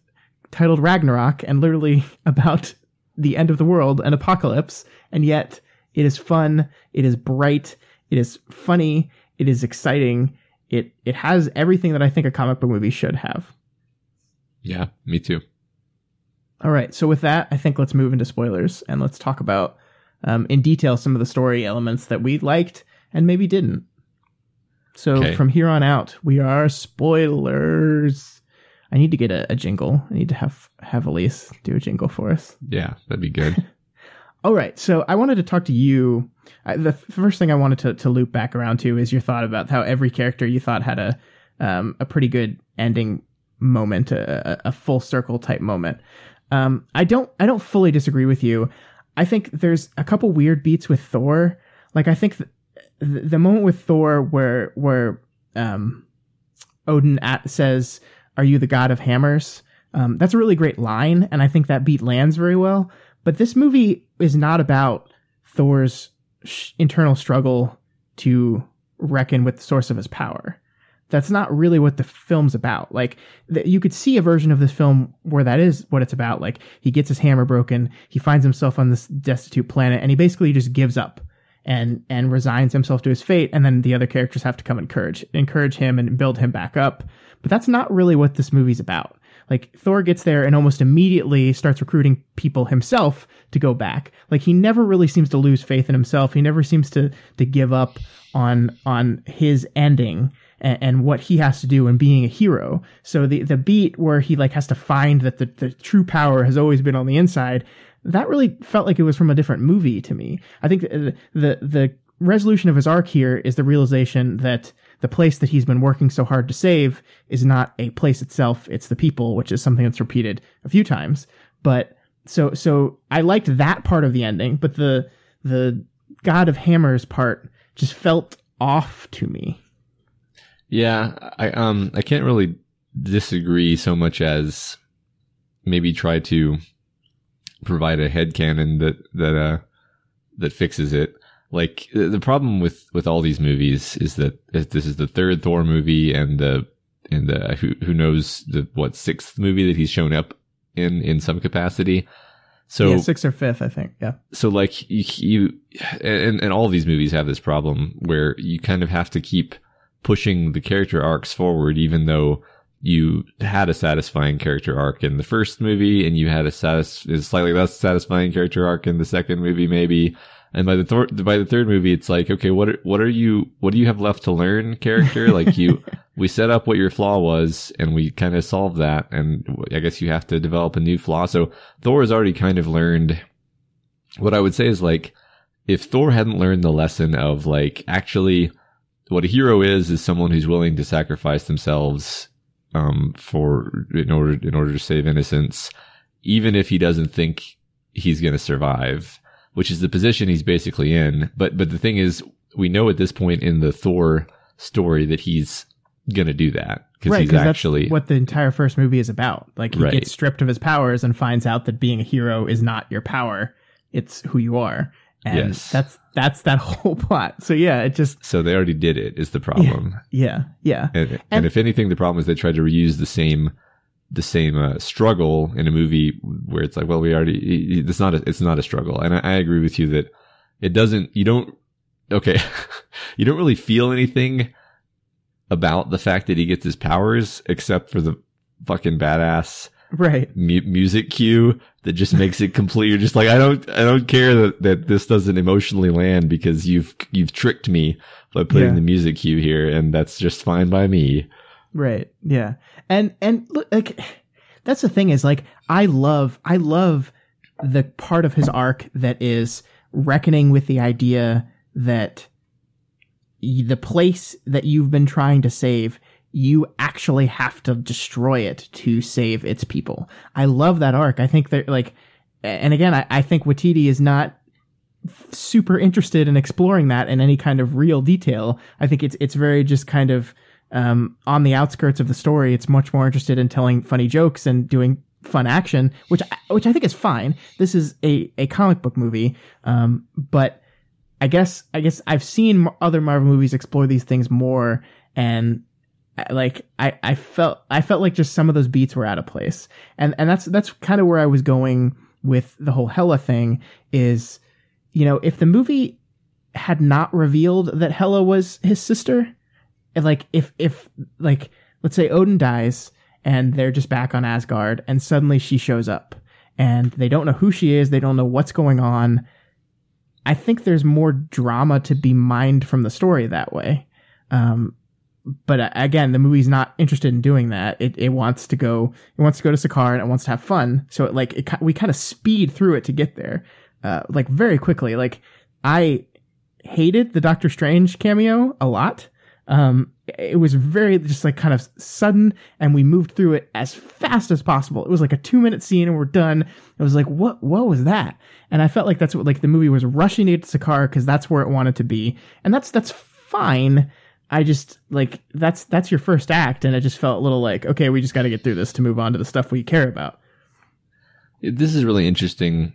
titled Ragnarok and literally about the end of the world, an apocalypse, and yet it is fun, it is bright, it is funny, it is exciting. It has everything that I think a comic book movie should have. Yeah, me too. All right, so with that, I think let's move into spoilers, and let's talk about, in detail, some of the story elements that we liked and maybe didn't. So From here on out, we are spoilers. I need to get a jingle. I need to have Elise do a jingle for us. Yeah, that'd be good. All right, so I wanted to talk to you. The first thing I wanted to loop back around to is your thought about how every character you thought had a pretty good ending moment, a full circle type moment. I don't fully disagree with you. I think there's a couple weird beats with Thor. Like I think the moment with Thor where Odin says, "Are you the god of hammers?" That's a really great line, and I think that beat lands very well. But this movie is not about Thor's internal struggle to reckon with the source of his power. That's not really what the film's about. Like, you could see a version of this film where that is what it's about. Like, he gets his hammer broken, he finds himself on this destitute planet, and he basically just gives up. and resigns himself to his fate, and then the other characters have to come encourage him and build him back up. But that's not really what this movie's about. Like, Thor gets there and almost immediately starts recruiting people himself to go back. Like, he never really seems to lose faith in himself. He never seems to give up on his ending and what he has to do in being a hero. So the beat where he like has to find that the true power has always been on the inside, that really felt like it was from a different movie to me. I think the resolution of his arc here is the realization that the place that he's been working so hard to save is not a place itself, it's the people, which is something that's repeated a few times. But so I liked that part of the ending, but the God of Hammers part just felt off to me. Yeah, I can't really disagree so much as maybe try to provide a headcanon that fixes it. Like, the problem with all these movies is that this is the third Thor movie and who knows the sixth movie that he's shown up in some capacity. So yeah, sixth or fifth, I think. Yeah. So like you and all of these movies have this problem where you kind of have to keep pushing the character arcs forward, even though you had a satisfying character arc in the first movie and you had a slightly less satisfying character arc in the second movie, maybe. And by the third movie, it's like, okay, what do you have left to learn, character? Like, we set up what your flaw was and we kind of solved that. And I guess you have to develop a new flaw. So Thor has already kind of learned. What I would say is, like, if Thor hadn't learned the lesson of, like, actually what a hero is someone who's willing to sacrifice themselves, in order to save innocence, even if he doesn't think he's going to survive, which is the position he's basically in. But the thing is, we know at this point in the Thor story that he's going to do that. Right, he's actually that's what the entire first movie is about. Like, he Right. gets stripped of his powers and finds out that being a hero is not your power. It's who you are. And Yes. that's that whole plot. So yeah, it just... So they already did it, is the problem. Yeah. And if anything, the problem is they tried to reuse the same struggle in a movie where it's like, well, it's not a struggle. And I agree with you that you don't really feel anything about the fact that he gets his powers, except for the fucking badass right music cue that just makes it complete. You're just like, I don't care that this doesn't emotionally land because you've tricked me by putting the music cue here, and that's just fine by me. Right. Yeah. And look, like, that's the thing is, like, I love the part of his arc that is reckoning with the idea that the place that you've been trying to save, you actually have to destroy it to save its people. I love that arc. I think that, like, and again, I think Waititi is not super interested in exploring that in any kind of real detail. I think it's very just kind of on the outskirts of the story. It's much more interested in telling funny jokes and doing fun action, which I think is fine. This is a comic book movie, but I guess I've seen other Marvel movies explore these things more, and like I felt like just some of those beats were out of place, and that's kind of where I was going with the whole Hela thing. Is, you know, if the movie had not revealed that Hela was his sister, and like if like, let's say Odin dies and they're just back on Asgard and suddenly she shows up and they don't know who she is, they don't know what's going on, I think there's more drama to be mined from the story that way. But again, the movie's not interested in doing that. It wants to go to Sakaar and it wants to have fun. So we kind of speed through it to get there, like, very quickly. Like, I hated the Doctor Strange cameo a lot. It was very just like kind of sudden, and we moved through it as fast as possible. It was like a 2-minute scene and we're done. It was like, what was that? And I felt like that's what, like, the movie was rushing to get to Sakaar because that's where it wanted to be. And that's fine. I just, like, that's your first act. And it just felt a little like, okay, we just got to get through this to move on to the stuff we care about. This is really interesting,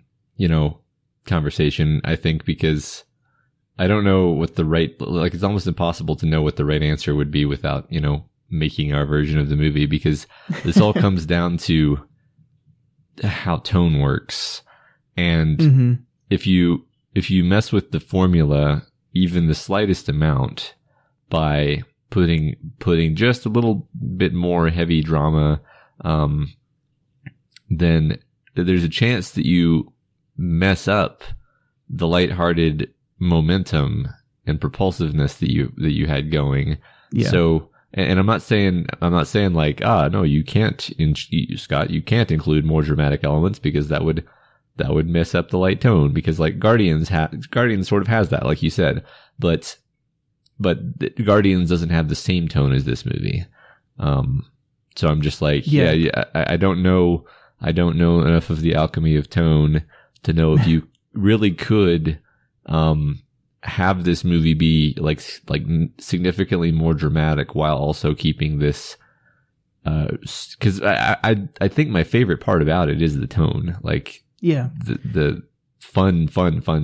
conversation, I think, because I don't know what it's almost impossible to know what the right answer would be without, making our version of the movie, because this all comes down to how tone works. And if you mess with the formula even the slightest amount by putting just a little bit more heavy drama, then there's a chance that you mess up the lighthearted momentum and propulsiveness that you had going. Yeah. So, and I'm not saying like, no, you can't, Scott, you can't include more dramatic elements because that would mess up the light tone, because like Guardians sort of has that, like you said, but Guardians doesn't have the same tone as this movie. So I'm just like, I don't know enough of the alchemy of tone to know if you really could, have this movie be like significantly more dramatic while also keeping this, cause I think my favorite part about it is the tone, like, the fun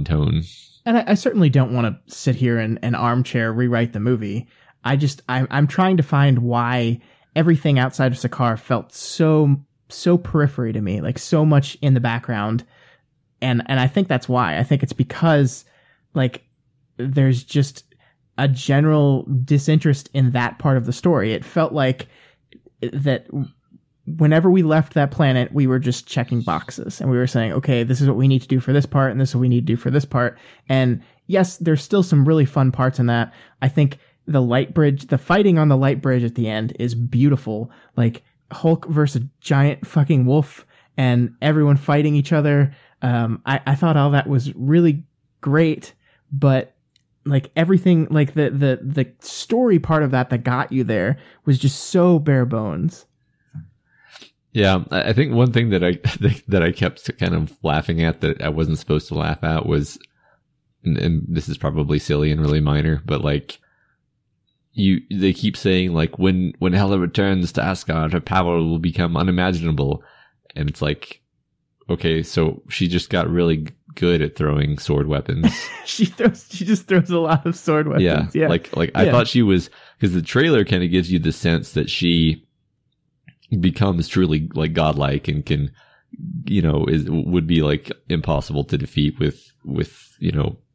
tone. And I certainly don't want to sit here and armchair rewrite the movie. I'm trying to find why everything outside of Sakaar felt so periphery to me, like so much in the background. And I think that's why. I think it's because like there's just a general disinterest in that part of the story. It felt like that whenever we left that planet, we were just checking boxes and we were saying, okay, this is what we need to do for this part and this is what we need to do for this part. And yes, there's still some really fun parts in that. I think the fighting on the light bridge at the end is beautiful. Like Hulk versus a giant fucking wolf and everyone fighting each other. I thought all that was really great, but like everything, like the story part of that got you there was just so bare bones. Yeah, I think one thing that I kept kind of laughing at that I wasn't supposed to laugh at was, and this is probably silly and really minor, but like they keep saying like when Hela returns to Asgard, her power will become unimaginable, and it's like, okay, so she just got really good at throwing sword weapons. she just throws a lot of sword weapons. Yeah. Like I thought she was, because the trailer kind of gives you the sense that she becomes truly like godlike and can, would be like impossible to defeat with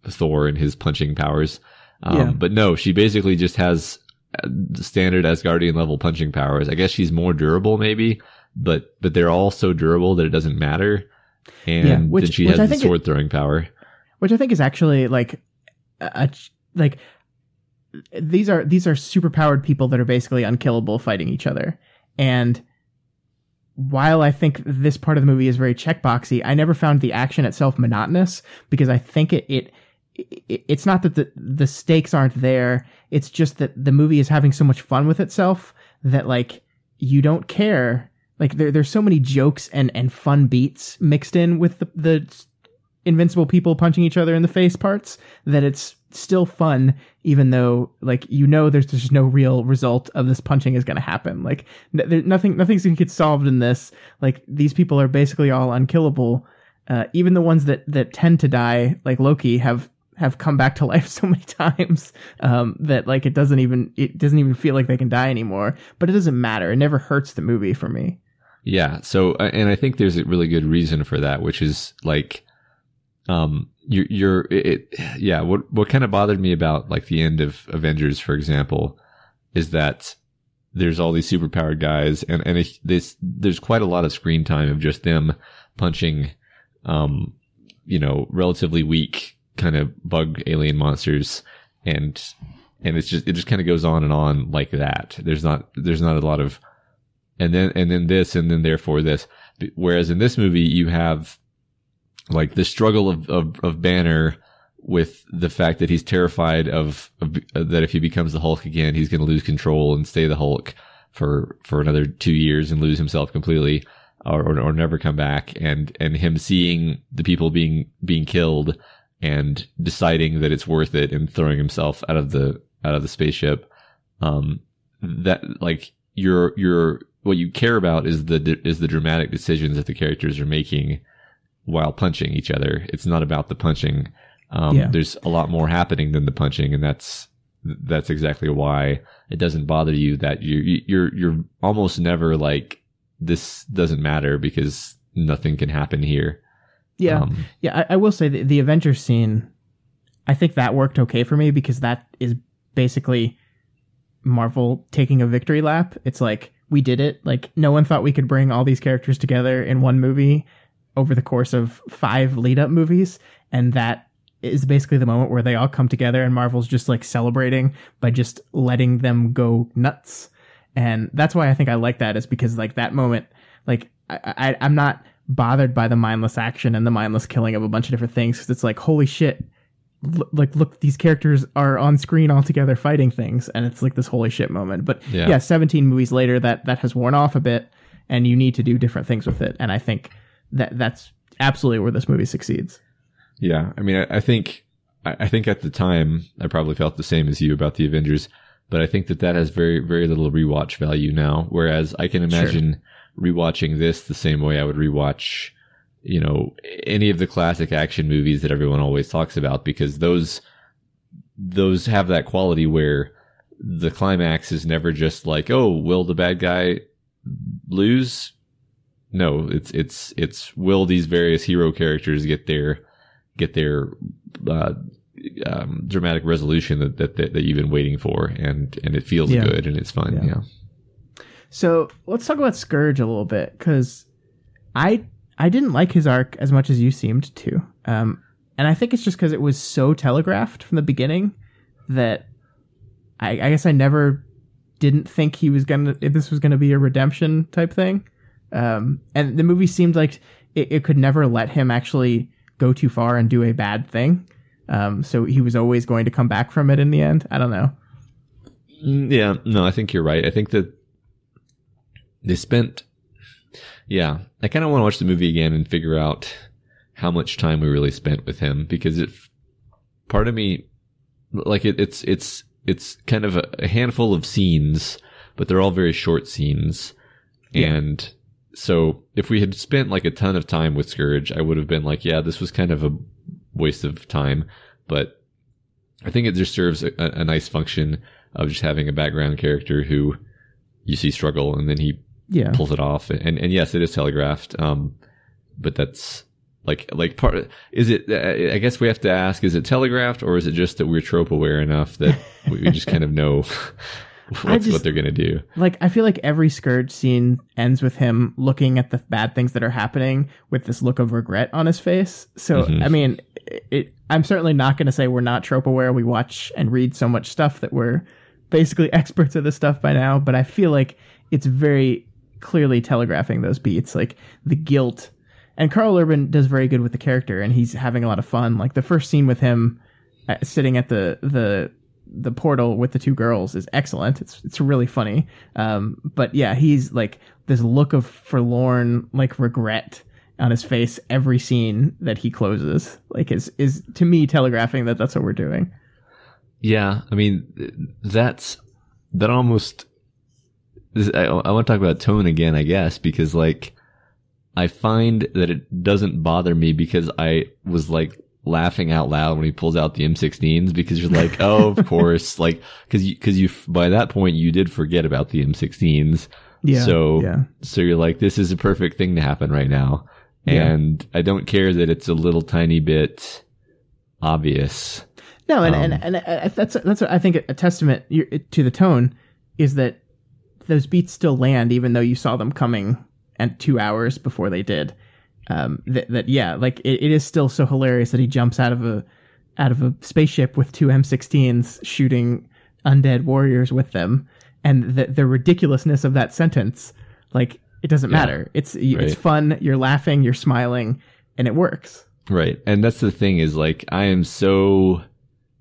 Thor and his punching powers. But no, she basically just has the standard Asgardian level punching powers. I guess she's more durable maybe, but they're all so durable that it doesnwhich then she has the sword throwing power, which I think is actually like these are super powered people that are basically unkillable fighting each other. And while I think this part of the movie is very checkboxy, I never found the action itself monotonous, because I think it's not that the stakes aren't there. It's just that the movie is having so much fun with itself that like you don't care. Like there's so many jokes and fun beats mixed in with the invincible people punching each other in the face parts that it's still fun, even though like there's just no real result of this punching is going to happen. Like nothing's going to get solved in this. Like these people are basically all unkillable. Even the ones that tend to die, like Loki, have come back to life so many times that like it doesn't even feel like they can die anymore. But it doesn't matter. It never hurts the movie for me. Yeah. So, and I think there's a really good reason for that, which is like, what kind of bothered me about like the end of Avengers, for example, is that there's all these superpowered guys and there's quite a lot of screen time of just them punching, relatively weak kind of bug alien monsters. And it just kind of goes on like that. There's not a lot of, and then this, and then therefore this. Whereas in this movie, you have like the struggle of Banner with the fact that he's terrified of that if he becomes the Hulk again, he's going to lose control and stay the Hulk for another 2 years and lose himself completely, or never come back. And him seeing the people being killed and deciding that it's worth it and throwing himself out of the spaceship. That like what you care about is the dramatic decisions that the characters are making while punching each other. It's not about the punching. There's a lot more happening than the punching, and that's exactly why it doesn't bother you that you're almost never like, this doesn't matter because nothing can happen here. Yeah. I will say the Avengers scene, I think that worked okay for me because that is basically Marvel taking a victory lap. It's like, we did it. Like, no one thought we could bring all these characters together in one movie over the course of 5 lead-up movies, and that is basically the moment where they all come together and Marvel's just like celebrating by just letting them go nuts. And that's why I think I like that, is because like that moment, like I'm not bothered by the mindless action and the mindless killing of a bunch of different things, because it's like, holy shit, look, these characters are on screen all together fighting things, and it's like this holy shit moment. But yeah 17 movies later, that has worn off a bit, and you need to do different things with it. And I think that's absolutely where this movie succeeds. Yeah, I mean, I think at the time I probably felt the same as you about the Avengers, but I think that has very, very little rewatch value now. Whereas I can imagine rewatching this the same way I would rewatch, you know, any of the classic action movies that everyone always talks about, because those have that quality where the climax is never just like, oh, will the bad guy lose? No, it's will these various hero characters get their dramatic resolution that you've been waiting for, and it feels good and it's fun. Yeah. So let's talk about Scourge a little bit, because I didn't like his arc as much as you seemed to. And I think it's just because it was so telegraphed from the beginning that I guess I never didn't think this was gonna be a redemption type thing. And the movie seemed like it could never let him actually go too far and do a bad thing. So he was always going to come back from it in the end. I don't know. Yeah, no, I think you're right. I think that they spent... Yeah, I kind of want to watch the movie again and figure out how much time we really spent with him, because part of me, like, it's kind of a handful of scenes, but they're all very short scenes. Yeah. And so if we had spent like a ton of time with Scourge, I would have been like, yeah, this was kind of a waste of time. But I think it just serves a nice function of just having a background character who you see struggle, and then he pulls it off. And yes, it is telegraphed. But that's like part. Is it? I guess we have to ask: is it telegraphed, or is it just that we're trope aware enough that we just kind of know what they're gonna do? Like, I feel like every Scourge scene ends with him looking at the bad things that are happening with this look of regret on his face. So I mean, I'm certainly not going to say we're not trope aware. We watch and read so much stuff that we're basically experts at this stuff by now. But I feel like it's very clearly telegraphing those beats, like the guilt. And Karl Urban does very good with the character, and he's having a lot of fun. Like the first scene with him sitting at the portal with the 2 girls is excellent. It's really funny. But yeah, he's like this look of forlorn, like, regret on his face every scene that he closes, like is to me telegraphing that that's what we're doing. Yeah, I mean, that almost. I want to talk about tone again, I guess, because like I find that it doesn't bother me, because I was like laughing out loud when he pulls out the M16s, because you're like, oh, of course, like because you by that point you did forget about the M16s. Yeah. So you're like, this is a perfect thing to happen right now. And I don't care that it's a little tiny bit obvious. No, and that's what I think a testament to the tone is that those beats still land, even though you saw them coming at 2 hours before they did. Like it is still so hilarious that he jumps out of a spaceship with 2 M16s shooting undead warriors with them, and the ridiculousness of that sentence, like, it doesn't matter. It's fun. You're laughing, you're smiling, and it works. Right. And that's the thing, is like, I am so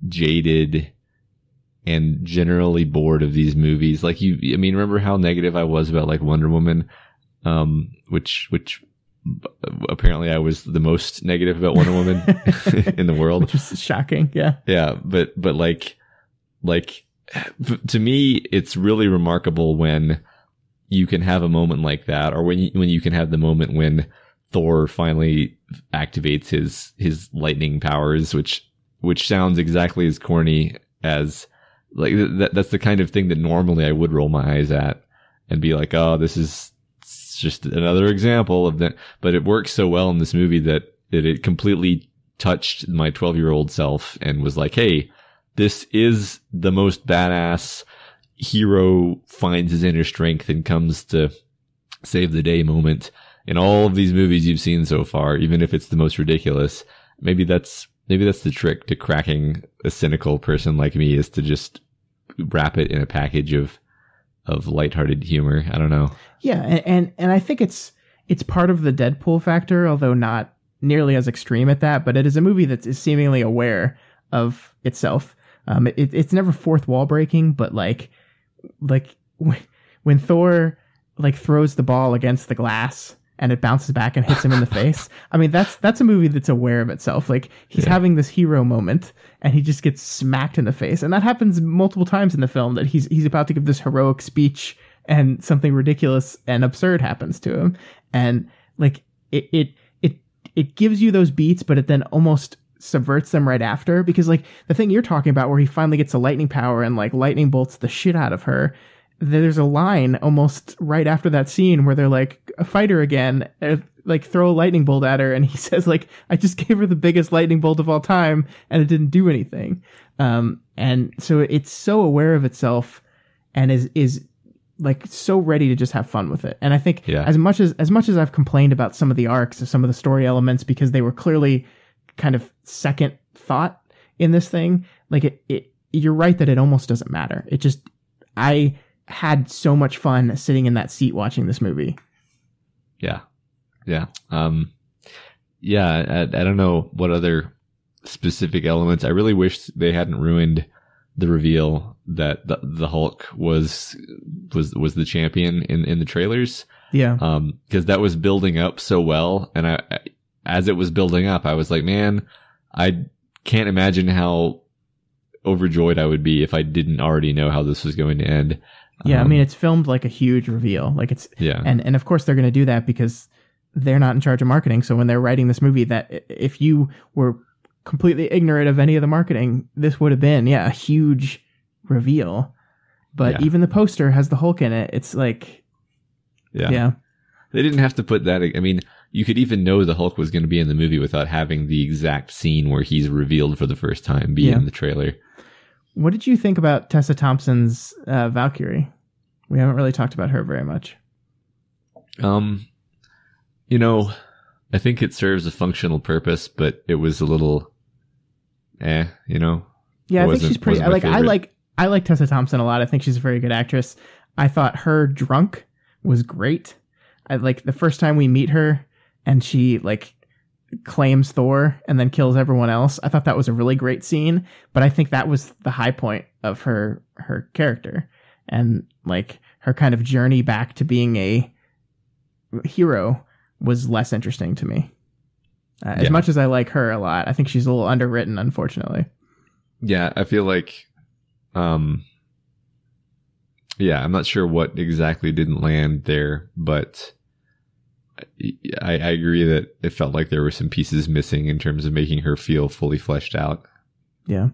jaded and generally bored of these movies. Like, I mean, remember how negative I was about like Wonder Woman, which apparently I was the most negative about Wonder Woman in the world. Which is shocking. Yeah. Yeah. But like to me, it's really remarkable when you can have a moment like that, or when you can have the moment when Thor finally activates his lightning powers, which sounds exactly as corny as, like, that's the kind of thing that normally I would roll my eyes at and be like, oh, this is just another example of that. But it works so well in this movie that it completely touched my 12-year-old self and was like, hey, this is the most badass hero finds his inner strength and comes to save the day moment in all of these movies you've seen so far, even if it's the most ridiculous. Maybe that's the trick to cracking a cynical person like me, is to just wrap it in a package of lighthearted humor. I don't know. Yeah, and I think it's part of the Deadpool factor, although not nearly as extreme at that, but it is a movie that is seemingly aware of itself. It's never fourth wall breaking, but like when Thor like throws the ball against the glass and it bounces back and hits him in the face. I mean, that's a movie that's aware of itself. Like, he's having this hero moment and he just gets smacked in the face. And that happens multiple times in the film, that he's about to give this heroic speech and something ridiculous and absurd happens to him. And like, it gives you those beats, but it then almost subverts them right after, because like the thing you're talking about where he finally gets the lightning power and like lightning bolts the shit out of her, there's a line almost right after that scene where they're like, a fighter again, like throw a lightning bolt at her, and he says like, I just gave her the biggest lightning bolt of all time and it didn't do anything. And so it's so aware of itself and is like so ready to just have fun with it. And I think as much as I've complained about some of the arcs and some of the story elements because they were clearly kind of second thought in this thing, like you're right that it almost doesn't matter. It just, I had so much fun sitting in that seat watching this movie. Yeah. I don't know what other specific elements. I really wish they hadn't ruined the reveal that the Hulk was the champion in the trailers. Yeah. Because that was building up so well, and as it was building up, I was like, man, I can't imagine how overjoyed I would be if I didn't already know how this was going to end. Yeah, I mean, it's filmed like a huge reveal. Like it's and of course they're going to do that because they're not in charge of marketing. So when they're writing this movie, that if you were completely ignorant of any of the marketing, this would have been a huge reveal. But even the poster has the Hulk in it. It's like they didn't have to put that. I mean, you could even know the Hulk was going to be in the movie without having the exact scene where he's revealed for the first time be in the trailer. What did you think about Tessa Thompson's Valkyrie? We haven't really talked about her very much. You know, I think it serves a functional purpose, but it was a little, you know. Yeah, I think she's pretty. I like Tessa Thompson a lot. I think she's a very good actress. I thought her drunk was great. I like the first time we meet her and she like claims Thor and then kills everyone else. I thought that was a really great scene, but I think that was the high point of her character, and like her kind of journey back to being a hero was less interesting to me. As much as I like her a lot, I think she's a little underwritten, unfortunately. Yeah, I feel like, I'm not sure what exactly didn't land there, but I agree that it felt like there were some pieces missing in terms of making her feel fully fleshed out. Yeah.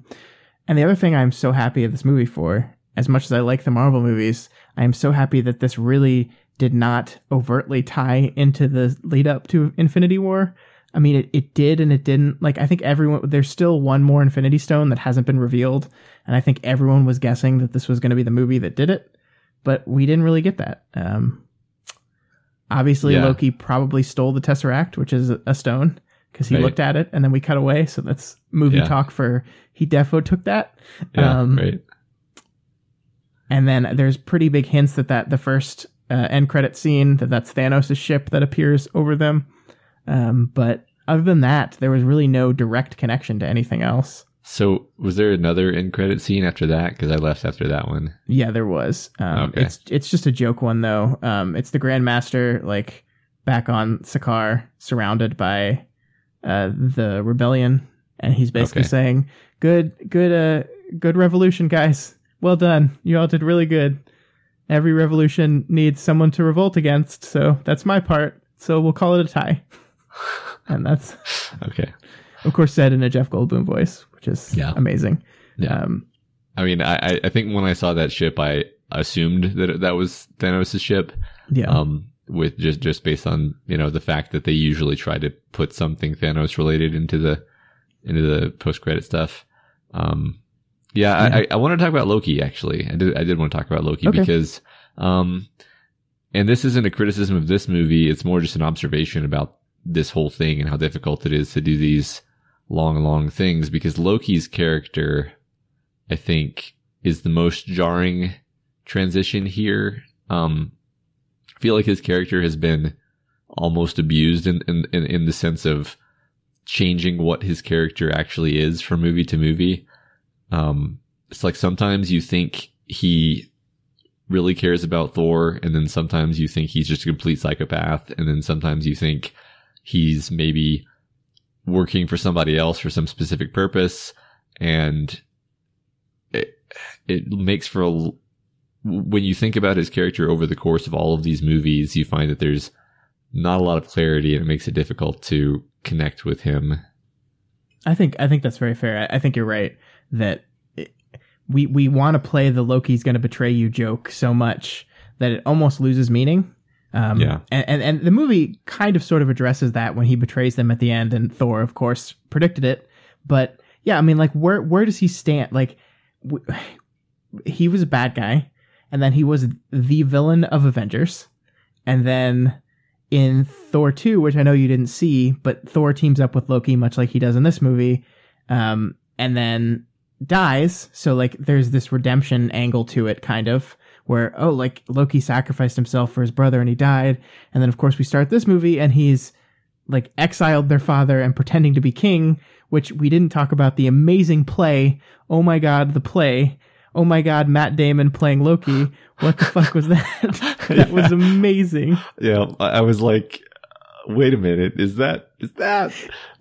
And the other thing I'm so happy of this movie for, as much as I like the Marvel movies, I am so happy that this really did not overtly tie into the lead up to Infinity War. I mean, it did and it didn't. Like, I think there's still one more Infinity Stone that hasn't been revealed. And I think everyone was guessing that this was going to be the movie that did it. But we didn't really get that. Obviously, Loki probably stole the Tesseract, which is a stone, because he looked at it and then we cut away. So that's movie talk for he defo took that. Right. And then there's pretty big hints that the first end credit scene, that's Thanos' ship that appears over them. But other than that, there was really no direct connection to anything else. So was there another end credit scene after that? Because I left after that one. Yeah, there was. Okay. It's just a joke one, though. It's the Grandmaster, like, back on Sakaar, surrounded by the rebellion. And he's basically saying, good revolution, guys. Well done. You all did really good. Every revolution needs someone to revolt against, so that's my part. So we'll call it a tie. And that's... Okay. Of course, said in a Jeff Goldblum voice, which is amazing. Yeah. I mean, I think when I saw that ship, I assumed that was Thanos' ship. Yeah. with just based on, the fact that they usually try to put something Thanos related into the post-credit stuff. I want to talk about Loki, actually. I did want to talk about Loki because, and this isn't a criticism of this movie. It's more just an observation about this whole thing and how difficult it is to do these long things, because Loki's character, I think, is the most jarring transition here. I feel like his character has been almost abused in the sense of changing what his character actually is from movie to movie. It's like sometimes you think he really cares about Thor, and then sometimes you think he's just a complete psychopath, and then sometimes you think he's maybe working for somebody else for some specific purpose, and it makes for when you think about his character over the course of all of these movies, you find that there's not a lot of clarity, and it makes it difficult to connect with him. I think that's very fair. I think you're right that we want to play the Loki's going to betray you joke so much that it almost loses meaning. And the movie kind of sort of addresses that when he betrays them at the end, and Thor, of course, predicted it. But yeah, I mean, like, where does he stand? Like, he was a bad guy, and then he was the villain of Avengers, and then in Thor 2, which I know you didn't see, but Thor teams up with Loki much like he does in this movie, and then dies. So like there's this redemption angle to it, kind of, where, oh, like Loki sacrificed himself for his brother and he died. And then of course we start this movie and he's like exiled their father and pretending to be king, which we didn't talk about the amazing play. Oh my God, the play. Oh my God, Matt Damon playing Loki. What the fuck was that? That was amazing. Yeah, I was like, wait a minute, is that?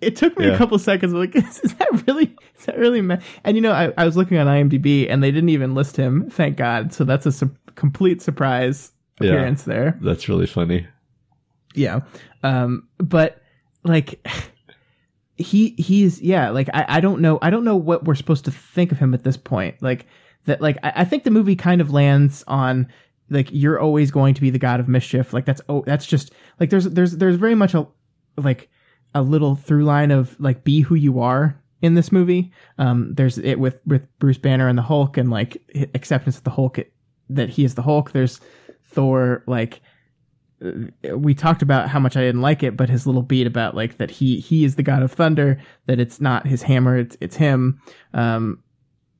It took me a couple seconds. Like, is that really? And I was looking on IMDb and they didn't even list him. Thank God. So that's a complete surprise appearance there. That's really funny. Yeah. But like he's like, I don't know what we're supposed to think of him at this point. Like that, like, I think the movie kind of lands on like, you're always going to be the god of mischief. Like that's just like, there's very much a little through line of like, be who you are in this movie. There's it with Bruce Banner and the Hulk, and like acceptance of the Hulk, that he is the Hulk. There's Thor, like, we talked about how much I didn't like it, but his little beat about like that he is the god of thunder, that it's not his hammer, it's him.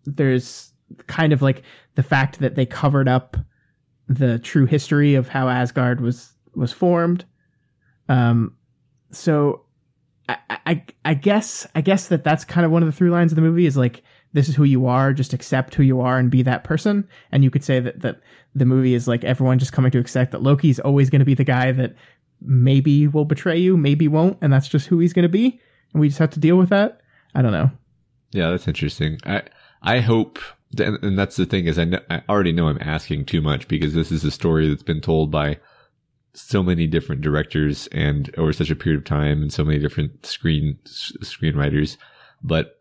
There's kind of like the fact that they covered up the true history of how Asgard was formed. So I guess that's kind of one of the through lines of the movie, is like, this is who you are, just accept who you are and be that person. And you could say that the movie is like everyone just coming to accept that Loki's always going to be the guy that maybe will betray you, maybe won't, and that's just who he's going to be, and we just have to deal with that. I don't know. Yeah, that's interesting. I hope, and that's the thing, is I already know I'm asking too much, because this is a story that's been told by so many different directors and over such a period of time, and so many different screenwriters. But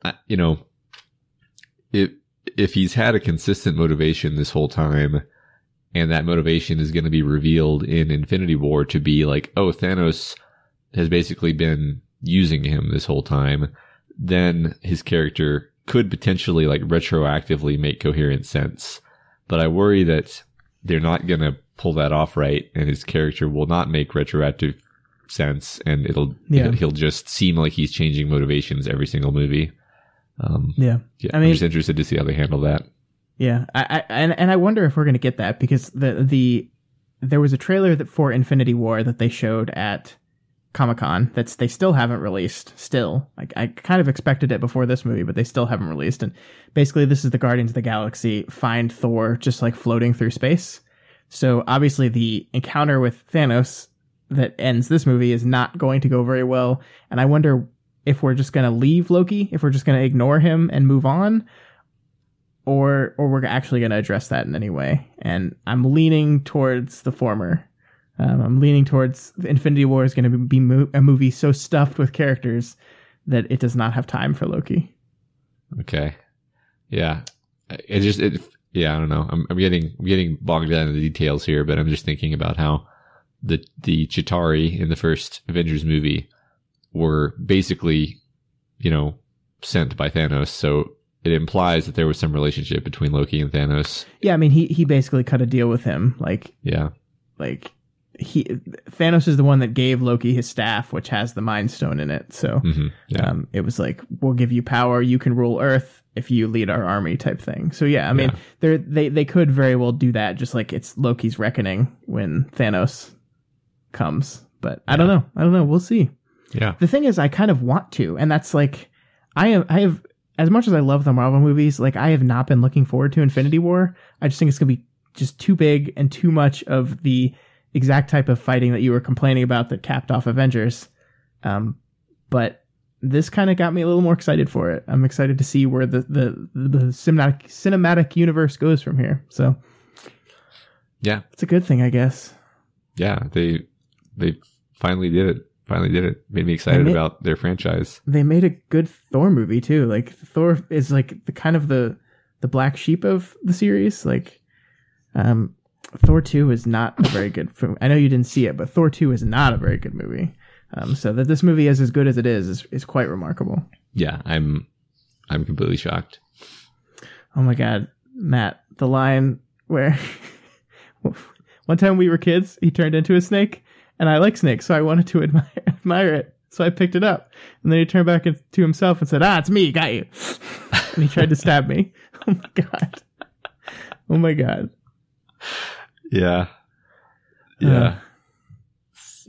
if he's had a consistent motivation this whole time, and that motivation is going to be revealed in Infinity War to be like, oh, Thanos has basically been using him this whole time, then his character could potentially like retroactively make coherent sense. But I worry that they're not going to pull that off right, and his character will not make retroactive sense, and he'll just seem like he's changing motivations every single movie. I mean, I'm just interested to see how they handle that. Yeah, I wonder if we're going to get that, because there was a trailer for Infinity War that they showed at Comic-Con that they still haven't released. Still, like, I kind of expected it before this movie, but they still haven't released. And basically, this is the Guardians of the Galaxy find Thor just like floating through space. So obviously, the encounter with Thanos that ends this movie is not going to go very well. And I wonder if we're just going to leave Loki, if we're just going to ignore him and move on, or we're actually going to address that in any way. And I'm leaning towards the former. I'm leaning towards Infinity War is going to be a movie so stuffed with characters that it does not have time for Loki. Okay. Yeah. I don't know. I'm getting bogged down in the details here, but I'm just thinking about how the Chitauri in the first Avengers movie were basically, sent by Thanos. So it implies that there was some relationship between Loki and Thanos. Yeah, I mean, he basically cut a deal with him. Thanos is the one that gave Loki his staff, which has the Mind Stone in it. So it was like, we'll give you power. You can rule Earth if you lead our army type thing. So yeah, I mean, they could very well do that. Just like it's Loki's reckoning when Thanos comes. But I don't know. We'll see. Yeah. The thing is, I kind of want to, and that's like, I have as much as I love the Marvel movies, like I have not been looking forward to Infinity War. I just think it's going to be just too big and too much of the exact type of fighting that you were complaining about that capped off Avengers. But this kind of got me a little more excited for it. I'm excited to see where the cinematic universe goes from here. So yeah, it's a good thing, I guess. Yeah, they finally did it. Made me excited about their franchise. They made a good Thor movie too. Like Thor is like the kind of the black sheep of the series. Like, Thor 2 is not a very good film. I know you didn't see it, but Thor 2 is not a very good movie. So that this movie is as good as it is quite remarkable. Yeah, I'm completely shocked. Oh my God, Matt, the line where one time we were kids, he turned into a snake, and I like snakes, so I wanted to admire it. So I picked it up, and then he turned back to himself and said, "It's me, got you." And he tried to stab me. Oh my God. Oh my God. Yeah.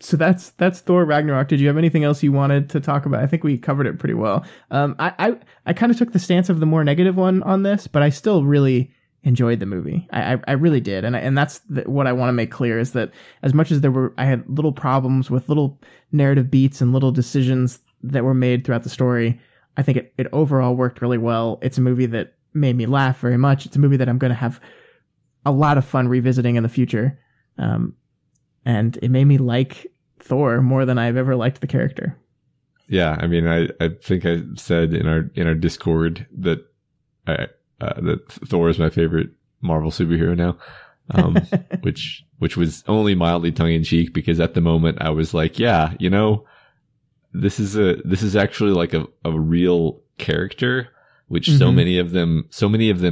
So that's Thor Ragnarok. Did you have anything else you wanted to talk about? I think we covered it pretty well. I kind of took the stance of the more negative one on this, but I still really enjoyed the movie. I really did, and that's what I want to make clear is that as much as I had little problems with little narrative beats and little decisions that were made throughout the story, I think it overall worked really well. It's a movie that made me laugh very much. It's a movie that I'm going to have a lot of fun revisiting in the future. And it made me like Thor more than I've ever liked the character. Yeah. I mean, I think I said in our Discord that that Thor is my favorite Marvel superhero now. Which was only mildly tongue in cheek because at the moment I was like, yeah, this is actually like a real character, which so many of them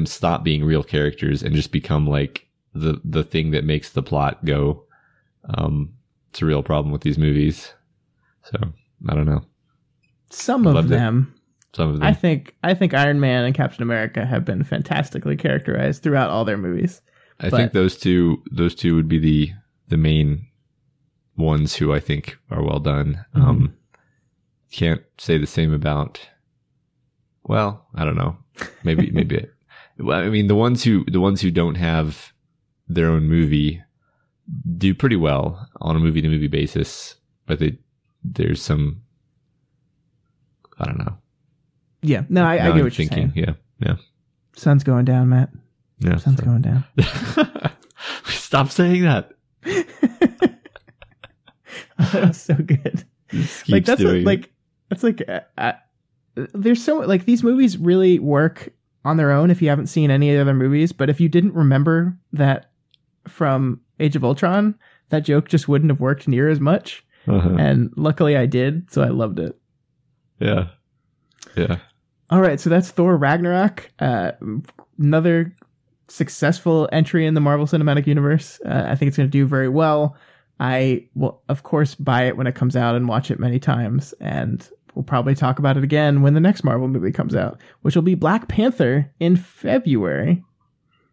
stop being real characters and just become like the thing that makes the plot go. It's a real problem with these movies. So I don't know. Some of them. I think Iron Man and Captain America have been fantastically characterized throughout all their movies. I think those two would be the main ones who I think are well done. Can't say the same about. Well, I don't know. Maybe. Well, I mean, the ones who don't have their own movie do pretty well on a movie to movie basis, but there's some. I don't know. Yeah, no, I get what you're saying. Yeah. Sun's going down, Matt. Yeah, sun's going down. Stop saying that. That was so good. There's so like these movies really work on their own if you haven't seen any other movies. But if you didn't remember that from Age of Ultron, that joke just wouldn't have worked near as much. And luckily I did, so I loved it. Yeah. All right, so that's Thor Ragnarok. Another successful entry in the Marvel Cinematic Universe. I think it's going to do very well. I will, of course, buy it when it comes out and watch it many times. And we'll probably talk about it again when the next Marvel movie comes out, which will be Black Panther in February.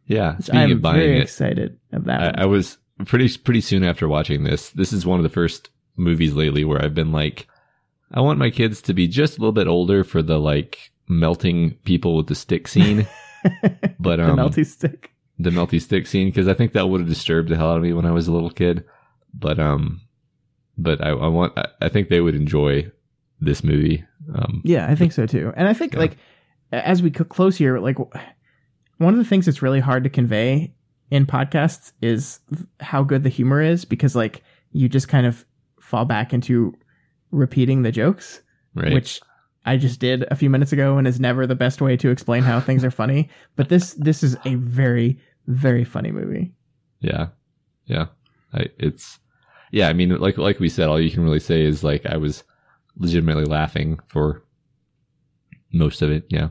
Yeah, speaking of buying it, I'm very excited of that. I was pretty soon after watching this. This is one of the first movies lately where I've been like, I want my kids to be just a little bit older for the like melting people with the stick scene. But the melty stick scene, because I think that would have disturbed the hell out of me when I was a little kid. But I think they would enjoy this movie. Yeah, I think so too. And I think like as we close here, like one of the things that's really hard to convey in podcasts is how good the humor is, because like you just kind of fall back into repeating the jokes, right, which I just did a few minutes ago and is never the best way to explain how things are funny. But this is a very, very funny movie. Yeah. Yeah, I mean, like we said, all you can really say is like I was legitimately laughing for most of it. Yeah.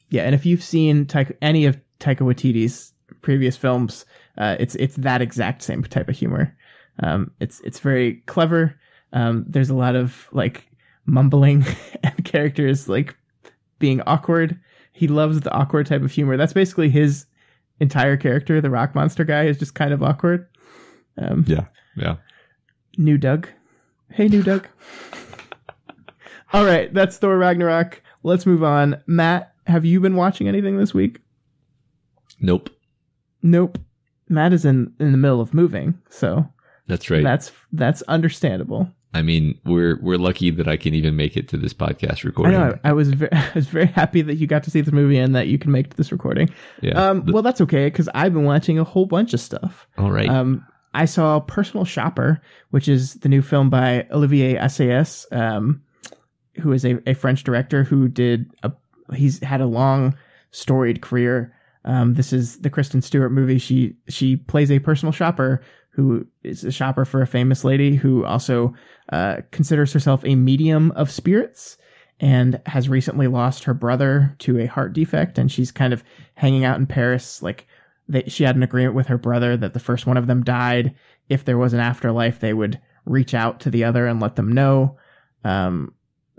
Yeah, and if you've seen any of Taika Waititi's previous films, it's that exact same type of humor. It's very clever. There's a lot of like mumbling and characters like being awkward. He loves the awkward type of humor. That's basically his entire character. The rock monster guy is just kind of awkward. Yeah. New Doug. Hey, New Doug. All right, that's Thor Ragnarok. Let's move on. Matt, have you been watching anything this week? Nope. Matt is in the middle of moving, so that's right. That's understandable. I mean, we're lucky that I can even make it to this podcast recording. I know. I was very happy that you got to see this movie and that you can make it to this recording. Yeah. Well, that's okay because I've been watching a whole bunch of stuff. All right. I saw Personal Shopper, which is the new film by Olivier Assayas, who is a French director who he's had a long storied career. This is the Kristen Stewart movie. She plays a personal shopper who is a shopper for a famous lady who also considers herself a medium of spirits and has recently lost her brother to a heart defect. And she's kind of hanging out in Paris. Like she had an agreement with her brother that the first one of them died. If there was an afterlife, they would reach out to the other and let them know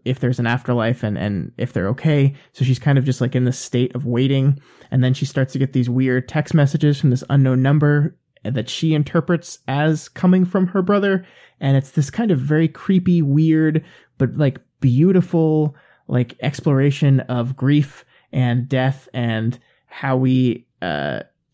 if there's an afterlife and if they're okay. So she's kind of just like in this state of waiting. And then she starts to get these weird text messages from this unknown number that she interprets as coming from her brother. And it's this kind of very creepy, weird, but like beautiful, like exploration of grief and death and how we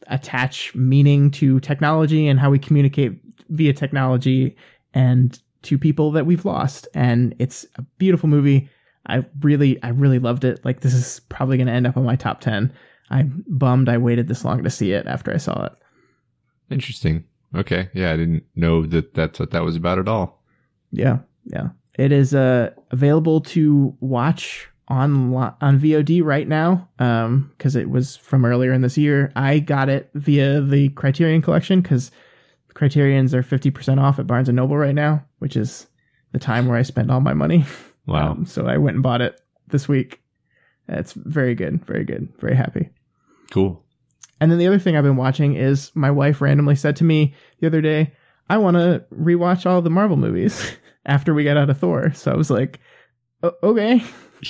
attach meaning to technology and how we communicate via technology and to people that we've lost. And it's a beautiful movie. I really loved it. Like this is probably going to end up on my top 10. I'm bummed I waited this long to see it after I saw it. Interesting. Okay. Yeah, I didn't know that's what that was about at all. Yeah. It is available to watch on VOD right now because it was from earlier in this year. I got it via the Criterion Collection because Criterions are 50% off at Barnes & Noble right now, which is the time where I spend all my money. Wow. So I went and bought it this week. It's very good. Very happy. Cool. And then the other thing I've been watching is my wife randomly said to me the other day, I want to rewatch all the Marvel movies after we got out of Thor. So I was like, okay.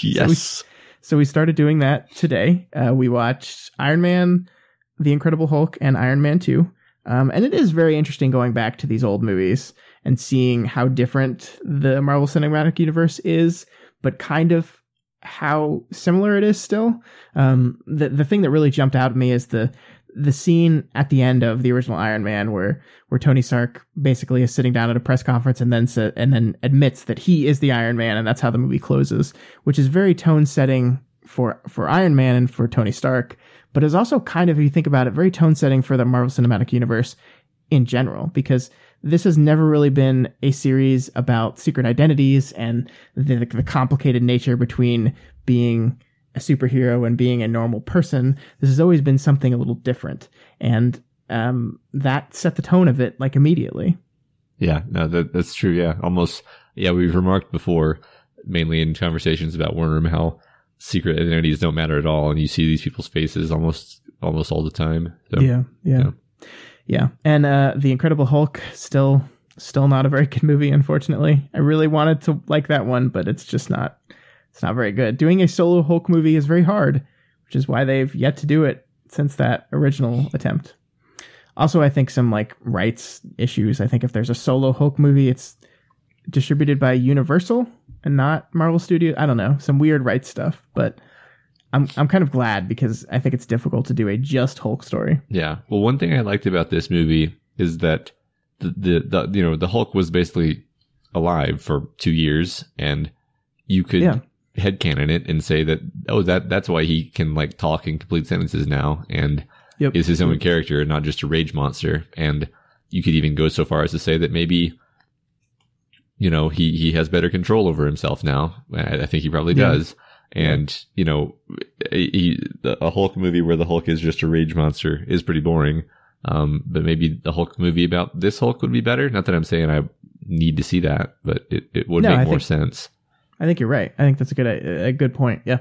Yes. So we started doing that today. We watched Iron Man, The Incredible Hulk, and Iron Man 2. And it is very interesting going back to these old movies and seeing how different the Marvel Cinematic Universe is, but kind of how similar it is still. The thing that really jumped out at me is the scene at the end of the original Iron Man where Tony Stark basically is sitting down at a press conference and then admits that he is the Iron Man, and that's how the movie closes, which is very tone setting for Iron Man and for Tony Stark, but is also kind of, if you think about it, very tone setting for the Marvel Cinematic Universe in general, because this has never really been a series about secret identities and the complicated nature between being a superhero and being a normal person. This has always been something a little different. And that set the tone of it like immediately. Yeah, no, that's true. Yeah, almost. Yeah, we've remarked before, mainly in conversations about Worm, how secret identities don't matter at all. And you see these people's faces almost all the time. So, yeah. And The Incredible Hulk, still not a very good movie, unfortunately. I really wanted to like that one, but it's not very good. Doing a solo Hulk movie is very hard, which is why they've yet to do it since that original attempt. Also, I think some like rights issues. I think if there's a solo Hulk movie, it's distributed by Universal and not Marvel Studios. I don't know, some weird rights stuff, but I'm kind of glad because I think it's difficult to do a just Hulk story. Yeah. Well, one thing I liked about this movie is that the Hulk was basically alive for 2 years, and you could headcanon it and say that's why he can like talk in complete sentences now and is his own character and not just a rage monster. And you could even go so far as to say that maybe, he has better control over himself now. I think he probably does. And, a Hulk movie where the Hulk is just a rage monster is pretty boring. But maybe the Hulk movie about this Hulk would be better. Not that I'm saying I need to see that, but it would make more sense. I think you're right. I think that's a good point. Yeah.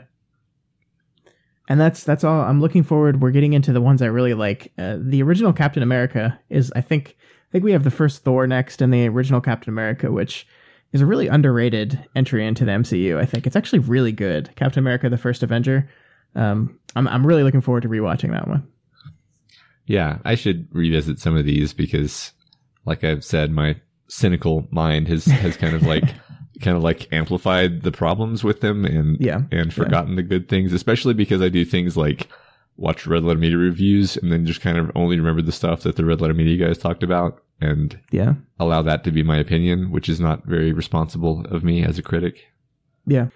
And that's all. I'm looking forward. We're getting into the ones I really like. The original Captain America is, I think we have the first Thor next, and the original Captain America, which is a really underrated entry into the MCU. I think it's actually really good. Captain America: The First Avenger. I'm really looking forward to rewatching that one. Yeah, I should revisit some of these because, like I've said, my cynical mind has kind of like amplified the problems with them and forgotten the good things, especially because I do things like watch Red Letter Media reviews and then just kind of only remember the stuff that the Red Letter Media guys talked about and allow that to be my opinion, which is not very responsible of me as a critic. Yeah.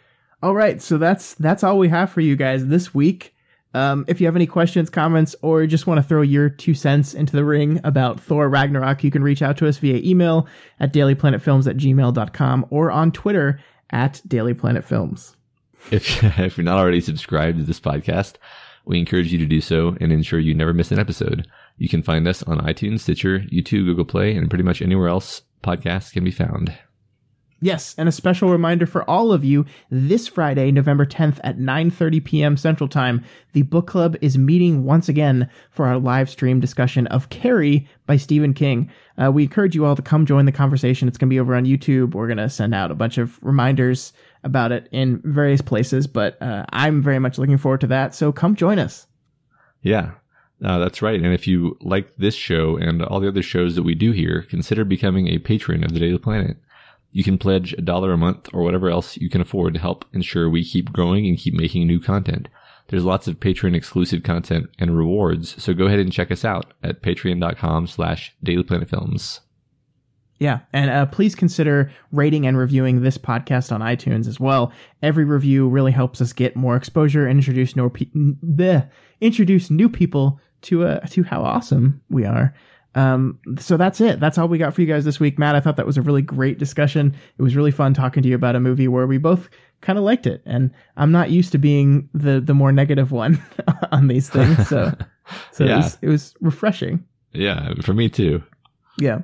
All right. So that's all we have for you guys this week. If you have any questions, comments, or just want to throw your 2 cents into the ring about Thor Ragnarok, you can reach out to us via email at dailyplanetfilms@gmail.com or on Twitter at dailyplanetfilms. If you're not already subscribed to this podcast, we encourage you to do so and ensure you never miss an episode. You can find us on iTunes, Stitcher, YouTube, Google Play, and pretty much anywhere else podcasts can be found. Yes, and a special reminder for all of you, this Friday, November 10th at 9:30 p.m. Central Time, the book club is meeting once again for our live stream discussion of Carrie by Stephen King. We encourage you all to come join the conversation. It's going to be over on YouTube. We're going to send out a bunch of reminders about it in various places, but I'm very much looking forward to that, so come join us. Yeah, that's right. And if you like this show and all the other shows that we do here, consider becoming a patron of the Daily Planet. You can pledge $1 a month or whatever else you can afford to help ensure we keep growing and keep making new content. There's lots of Patreon exclusive content and rewards, so go ahead and check us out at patreon.com/dailyplanetfilms. Yeah, and please consider rating and reviewing this podcast on iTunes as well. Every review really helps us get more exposure and introduce new people to how awesome we are. So that's it. That's all we got for you guys this week. Matt, I thought that was a really great discussion. It was really fun talking to you about a movie where we both kind of liked it. And I'm not used to being the more negative one on these things. So yeah. It was refreshing. Yeah, for me too. Yeah.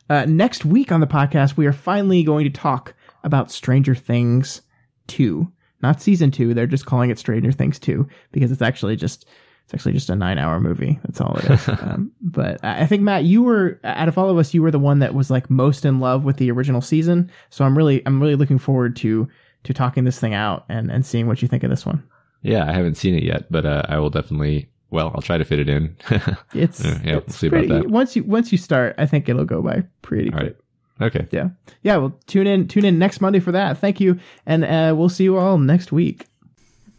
Next week on the podcast, we are finally going to talk about Stranger Things 2, not season 2. They're just calling it Stranger Things 2 because it's actually just a 9-hour movie. That's all it is. But I think, Matt, you were, out of all of us, you were the one that was like most in love with the original season. So I'm really looking forward to talking this thing out and seeing what you think of this one. Yeah, I haven't seen it yet, but I will definitely. Well, I'll try to fit it in. We'll see about that. Once you start, I think it'll go by pretty quick. Right. Okay. Yeah. Well, tune in next Monday for that. Thank you, and we'll see you all next week.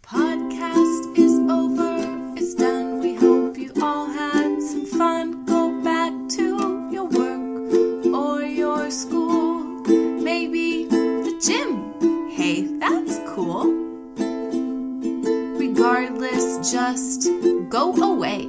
Podcast is over. It's done. We hope you all had some fun. Go back to your work or your school. Maybe the gym. Hey, that's cool. Regardless, just go away.